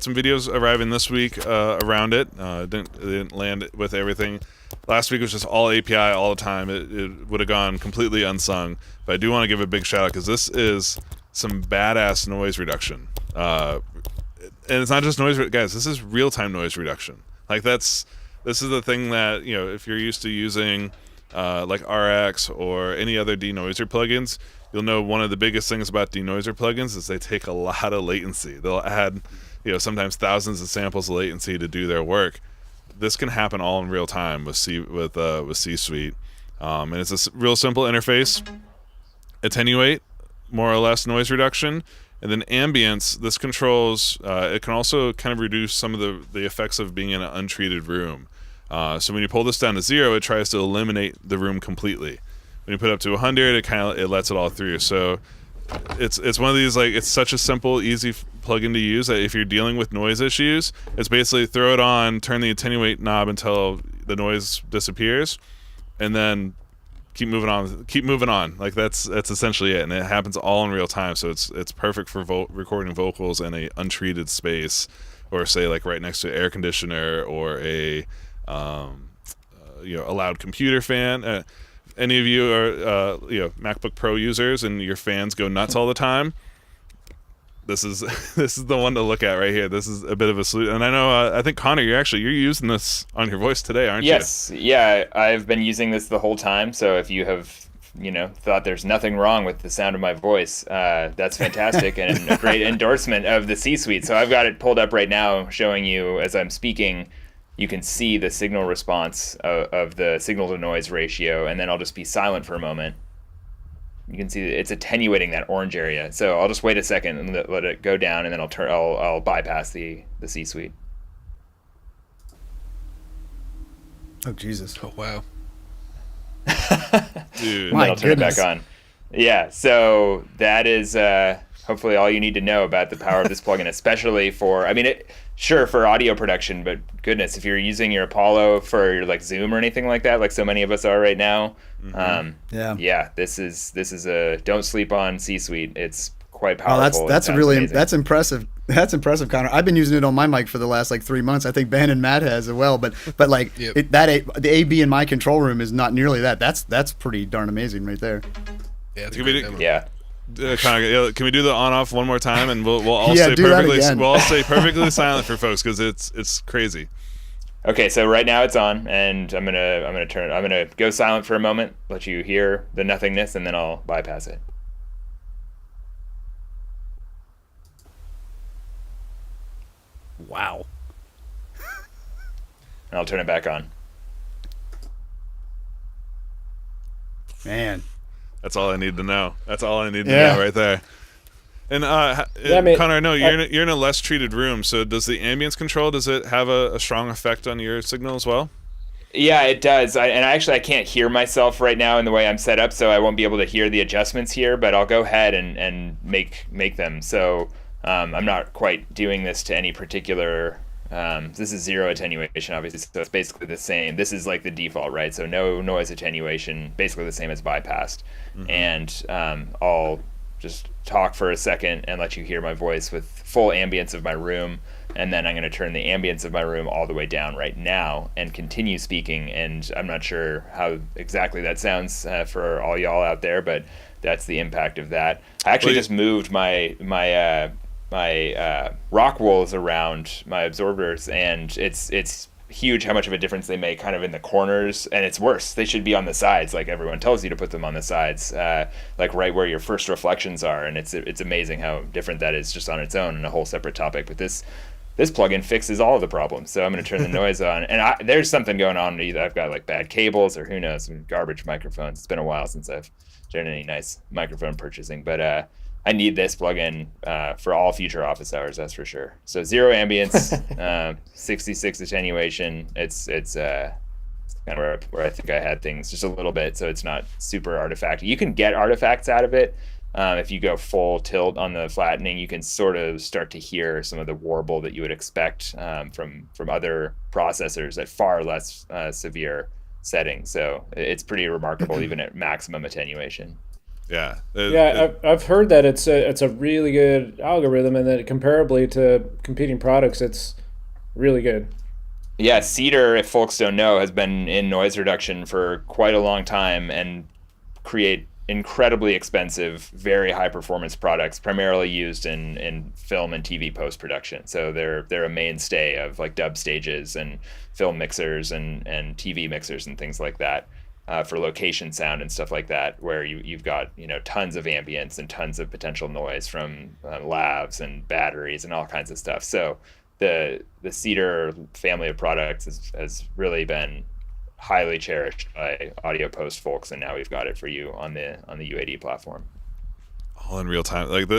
some videos arriving this week around it. It didn't land with everything. Last week was just all API all the time. It would have gone completely unsung. But I do want to give a big shout out because this is some badass noise reduction. And it's not just noise, guys. This is real-time noise reduction. Like this is the thing that if you're used to using like RX or any other denoiser plugins, you'll know one of the biggest things about denoiser plugins is they take a lot of latency. They'll add, sometimes thousands of samples of latency to do their work. This can happen all in real time with C-Suite, and it's a real simple interface. Attenuate, more or less noise reduction, and then ambience. This controls. It can also kind of reduce some of the effects of being in an untreated room. So when you pull this down to 0, it tries to eliminate the room completely. When you put it up to 100, it lets it all through. So it's one of these, like, it's such a simple, easy plugin to use that if you're dealing with noise issues, it's basically throw it on, turn the attenuate knob until the noise disappears, and then keep moving on. Like that's essentially it, and it happens all in real time. So it's perfect for recording vocals in a untreated space, or say like right next to an air conditioner or a a loud computer fan. Any of you are MacBook Pro users and your fans go nuts all the time, this is the one to look at right here. This is a bit of a solution. And I know I think Connor, you're using this on your voice today, aren't you? Yes, yeah, I've been using this the whole time. So if you have thought there's nothing wrong with the sound of my voice, that's fantastic and a great endorsement of the C-Suite. So I've got it pulled up right now, showing you as I'm speaking. You can see the signal response of the signal to noise ratio, and then I'll just be silent for a moment. You can see that it's attenuating that orange area. So I'll just wait a second and let it go down, and then I'll bypass the C-Suite. Oh Jesus! Oh wow! Dude, And then I'll turn it back on. Yeah. So that is hopefully all you need to know about the power of this plugin, especially for for audio production, but goodness, if you're using your Apollo for your like Zoom or anything like that, like so many of us are right now, this is a don't sleep on C-Suite. It's quite powerful. Oh, that's impressive. That's impressive, Connor. I've been using it on my mic for the last 3 months. I think Ben and Matt has as well. But like yep. The AB in my control room is not nearly that. That's pretty darn amazing right there. Yeah, it's gonna be Yeah. Connor, can we do the on-off one more time, and we'll all Yeah, stay do that perfectly again. we'll all stay perfectly silent for folks because it's crazy. Okay, so right now it's on, and I'm gonna go silent for a moment, let you hear the nothingness, and then I'll bypass it. Wow. And I'll turn it back on. Man. That's all I need to know. That's all I need to Yeah. know right there. And I mean, Connor, no, you're in a less treated room. So does the ambience control, does it have a strong effect on your signal as well? Yeah, it does. I can't hear myself right now in the way I'm set up, so I won't be able to hear the adjustments here. But I'll go ahead and make them. So I'm not quite doing this to any particular. This is zero attenuation, obviously, so it's basically the same. This is like the default, right? So no noise attenuation, basically the same as bypassed. And I'll just talk for a second and let you hear my voice with full ambience of my room. And then I'm going to turn the ambience of my room all the way down right now and continue speaking. And I'm not sure how exactly that sounds for all y'all out there, but that's the impact of that. I actually just moved my rock wools around my absorbers, and it's huge how much of a difference they make kind of in the corners, and it's worse. They should be on the sides, like everyone tells you to put them on the sides, like right where your first reflections are, and it's amazing how different that is just on its own and a whole separate topic. But this plugin fixes all of the problems. So I'm going to turn the noise on, and there's something going on. Either I've got like bad cables, or who knows, some garbage microphones. It's been a while since I've done any nice microphone purchasing, but I need this plugin for all future office hours, that's for sure. So zero ambience, 66 attenuation. It's kind of where I think I had things just a little bit, so it's not super artifacty. You can get artifacts out of it. If you go full tilt on the flattening, you can sort of start to hear some of the warble that you would expect from other processors at far less severe settings. So it's pretty remarkable even at maximum attenuation. Yeah. I've heard that it's a really good algorithm, and that comparably to competing products, it's really good. Yeah, Cedar, if folks don't know, has been in noise reduction for quite a long time and create incredibly expensive, very high performance products, primarily used in film and TV post production. So they're a mainstay of like dub stages and film mixers and TV mixers and things like that. For location sound and stuff like that, where you've got tons of ambience and tons of potential noise from lavs and batteries and all kinds of stuff. So the Cedar family of products has really been highly cherished by audio post folks, and now we've got it for you on the UAD platform. All in real time. Like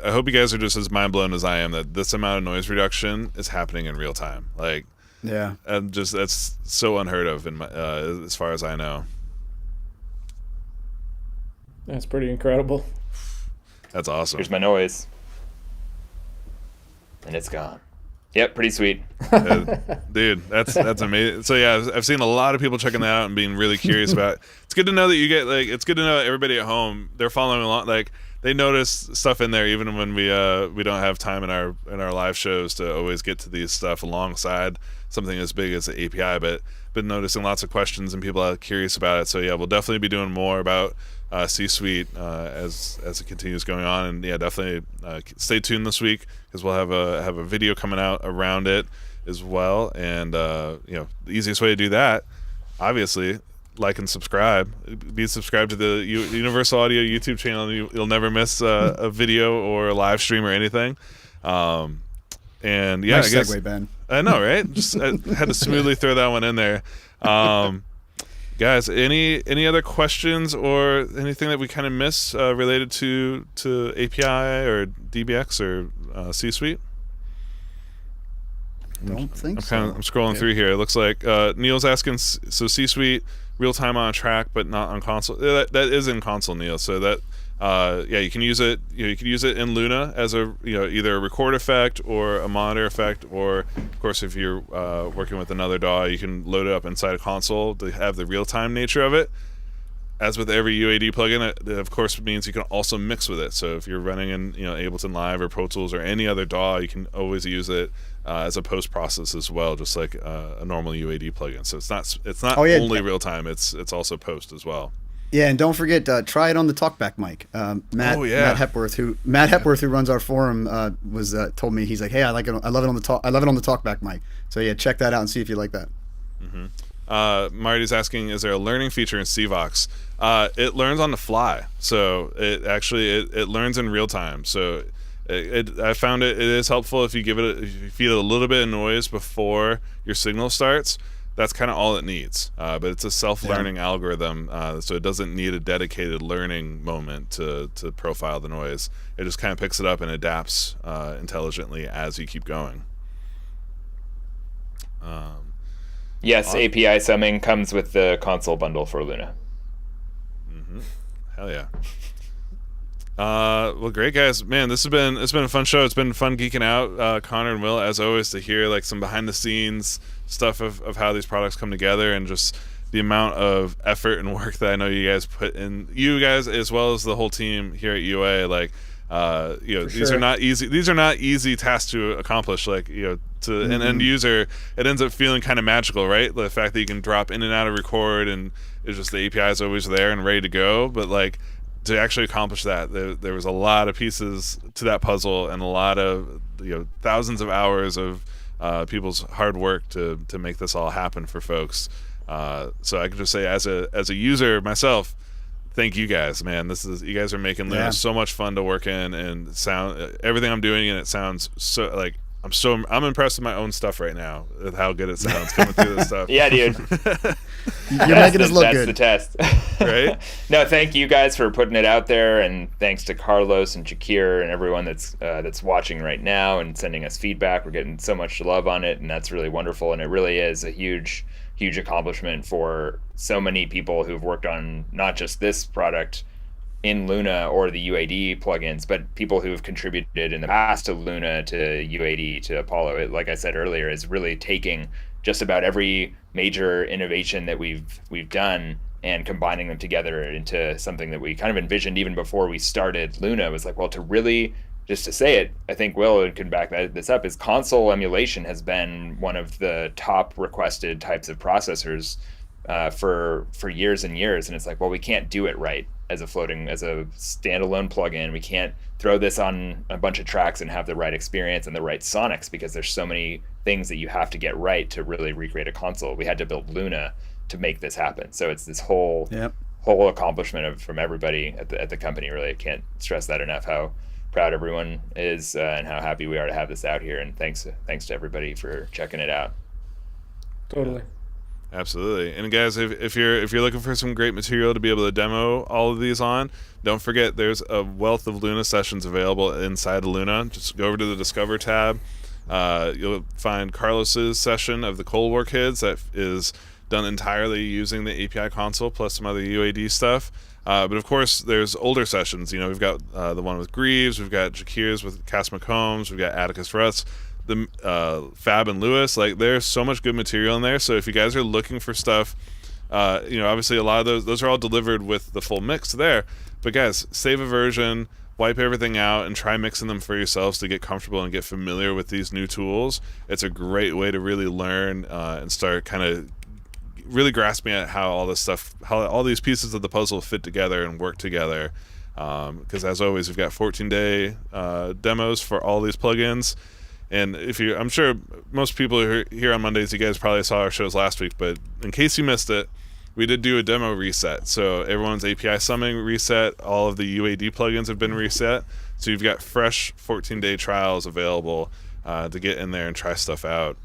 I hope you guys are just as mind blown as I am that this amount of noise reduction is happening in real time. Like. Yeah. And that's so unheard of as far as I know. That's pretty incredible. That's awesome. Here's my noise. And it's gone. Yep, pretty sweet. Dude, that's amazing. So yeah, I've seen a lot of people checking that out and being really curious about it. It's good to know that you get it's good to know that everybody at home, they're following along, they notice stuff in there even when we don't have time in our live shows to always get to these stuff alongside something as big as the API, but been noticing lots of questions and people are curious about it. So yeah, we'll definitely be doing more about C-Suite as it continues going on, and yeah, definitely stay tuned this week because we'll have a video coming out around it as well. And the easiest way to do that, obviously, like and subscribe. Be subscribed to the Universal Audio YouTube channel. You'll never miss a video or a live stream or anything. And yeah, nice I guess segue, Ben. I know, right? Just I had to smoothly throw that one in there. Guys, any other questions or anything that we kind of miss related to API or DBX or C-Suite? Don't think so. I'm scrolling through here. It looks like Neil's asking, so C-Suite real time on track but not on console. That is in console, Neil. So that you can use it. You can use it in Luna as a either a record effect or a monitor effect, or of course if you're working with another DAW, you can load it up inside a console to have the real time nature of it. As with every UAD plugin, it of course means you can also mix with it. So if you're running in Ableton Live or Pro Tools or any other DAW, you can always use it as a post process as well, just like a normal UAD plugin. So it's not only real time; it's also post as well. Yeah, and don't forget, try it on the talkback mic. Matt Hepworth, who runs our forum, was told me, he's like, hey, I like it. I love it on the talkback mic. So yeah, check that out and see if you like that. Marty's asking, is there a learning feature in CVOX? It learns on the fly, so it learns in real time. So I found it is helpful if you if you feed it a little bit of noise before your signal starts. That's kind of all it needs. But it's a self-learning algorithm, so it doesn't need a dedicated learning moment to profile the noise. It just kind of picks it up and adapts intelligently as you keep going. Yes, API summing comes with the console bundle for Luna. Hell yeah. Well, great guys, man. It's been a fun show. It's been fun geeking out, Connor and Will, as always, to hear like some behind the scenes stuff of how these products come together, and just the amount of effort and work that I know you guys put in, you guys as well as the whole team here at UA. Like, these are not easy tasks to accomplish. Like, to an end user, it ends up feeling kind of magical, right? The fact that you can drop in and out of record, and it's just the API is always there and ready to go. But like, to actually accomplish that, there was a lot of pieces to that puzzle, and a lot of thousands of hours of people's hard work to make this all happen for folks. So I can just say, as a user myself, thank you guys, man. You guys are making Luna so much fun to work in, and sound everything I'm doing in it sounds so like I'm impressed with my own stuff right now, with how good it sounds coming through this stuff. Yeah, dude. You're making us look good. That's the test. Right? No, thank you guys for putting it out there, and thanks to Carlos and Jakir and everyone that's watching right now and sending us feedback. We're getting so much love on it, and that's really wonderful. And it really is a huge accomplishment for so many people who've worked on not just this product in Luna or the UAD plugins, but people who have contributed in the past to Luna, to UAD, to Apollo. It, like I said earlier, is really taking just about every major innovation that we've done and combining them together into something that we kind of envisioned even before we started Luna. It was like, well, to really, just to say it, I think Will could back this up, is console emulation has been one of the top requested types of processors for years and years. And it's like, well, we can't do it right as a standalone plugin. We can't throw this on a bunch of tracks and have the right experience and the right sonics, because there's so many things that you have to get right to really recreate a console. We had to build Luna to make this happen. So it's this whole accomplishment from everybody at the company. Really, I can't stress that enough, how proud everyone is and how happy we are to have this out here. And thanks to everybody for checking it out. Totally. Absolutely. And guys, if you're looking for some great material to be able to demo all of these on, don't forget there's a wealth of Luna sessions available inside of Luna. Just go over to the Discover tab. You'll find Carlos's session of the Cold War Kids that is done entirely using the API console plus some other UAD stuff. But of course, there's older sessions. We've got the one with Greaves, we've got Jakir's with Cass McCombs, we've got Atticus Russ, the Fab and Lewis. Like, there's so much good material in there. So if you guys are looking for stuff, obviously a lot of those are all delivered with the full mix there. But guys, save a version, wipe everything out, and try mixing them for yourselves to get comfortable and get familiar with these new tools. It's a great way to really learn and start kind of really grasping at how all these pieces of the puzzle fit together and work together. Because as always, we've got 14-day demos for all these plugins. And I'm sure most people who are here on Mondays, you guys probably saw our shows last week, but in case you missed it, we did do a demo reset. So everyone's API summing reset, all of the UAD plugins have been reset. So you've got fresh 14-day trials available to get in there and try stuff out.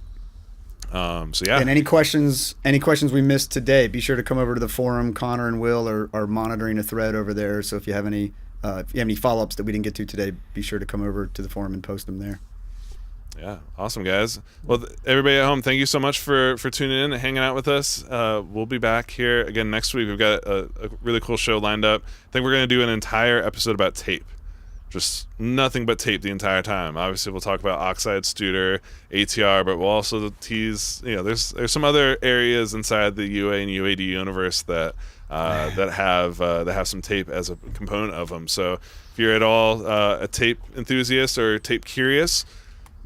So yeah. And any questions we missed today, be sure to come over to the forum. Connor and Will are monitoring a thread over there. So if you have any follow-ups that we didn't get to today, be sure to come over to the forum and post them there. Yeah, awesome, guys. Well, everybody at home, thank you so much for tuning in and hanging out with us. We'll be back here again next week. We've got a really cool show lined up. I think we're going to do an entire episode about tape. Just nothing but tape the entire time. Obviously, we'll talk about Oxide, Studer, ATR, but we'll also tease, there's some other areas inside the UA and UAD universe that have some tape as a component of them. So if you're at all a tape enthusiast or tape curious,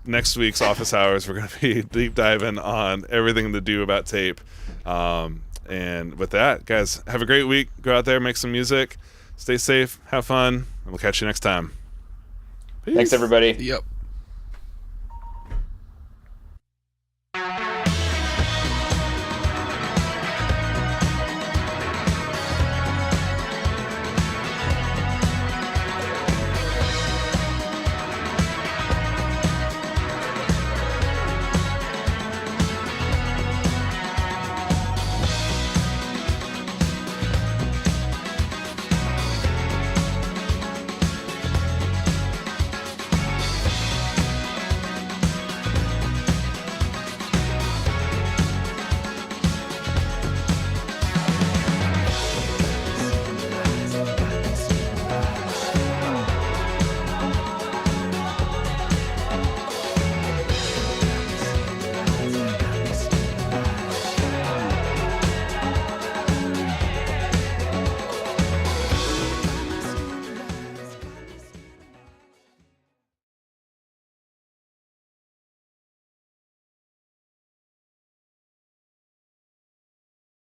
next week's office hours, we're going to be deep diving on everything to do about tape. And with that, guys, have a great week. Go out there, make some music, stay safe, have fun, and we'll catch you next time. Peace. Thanks, everybody. Yep.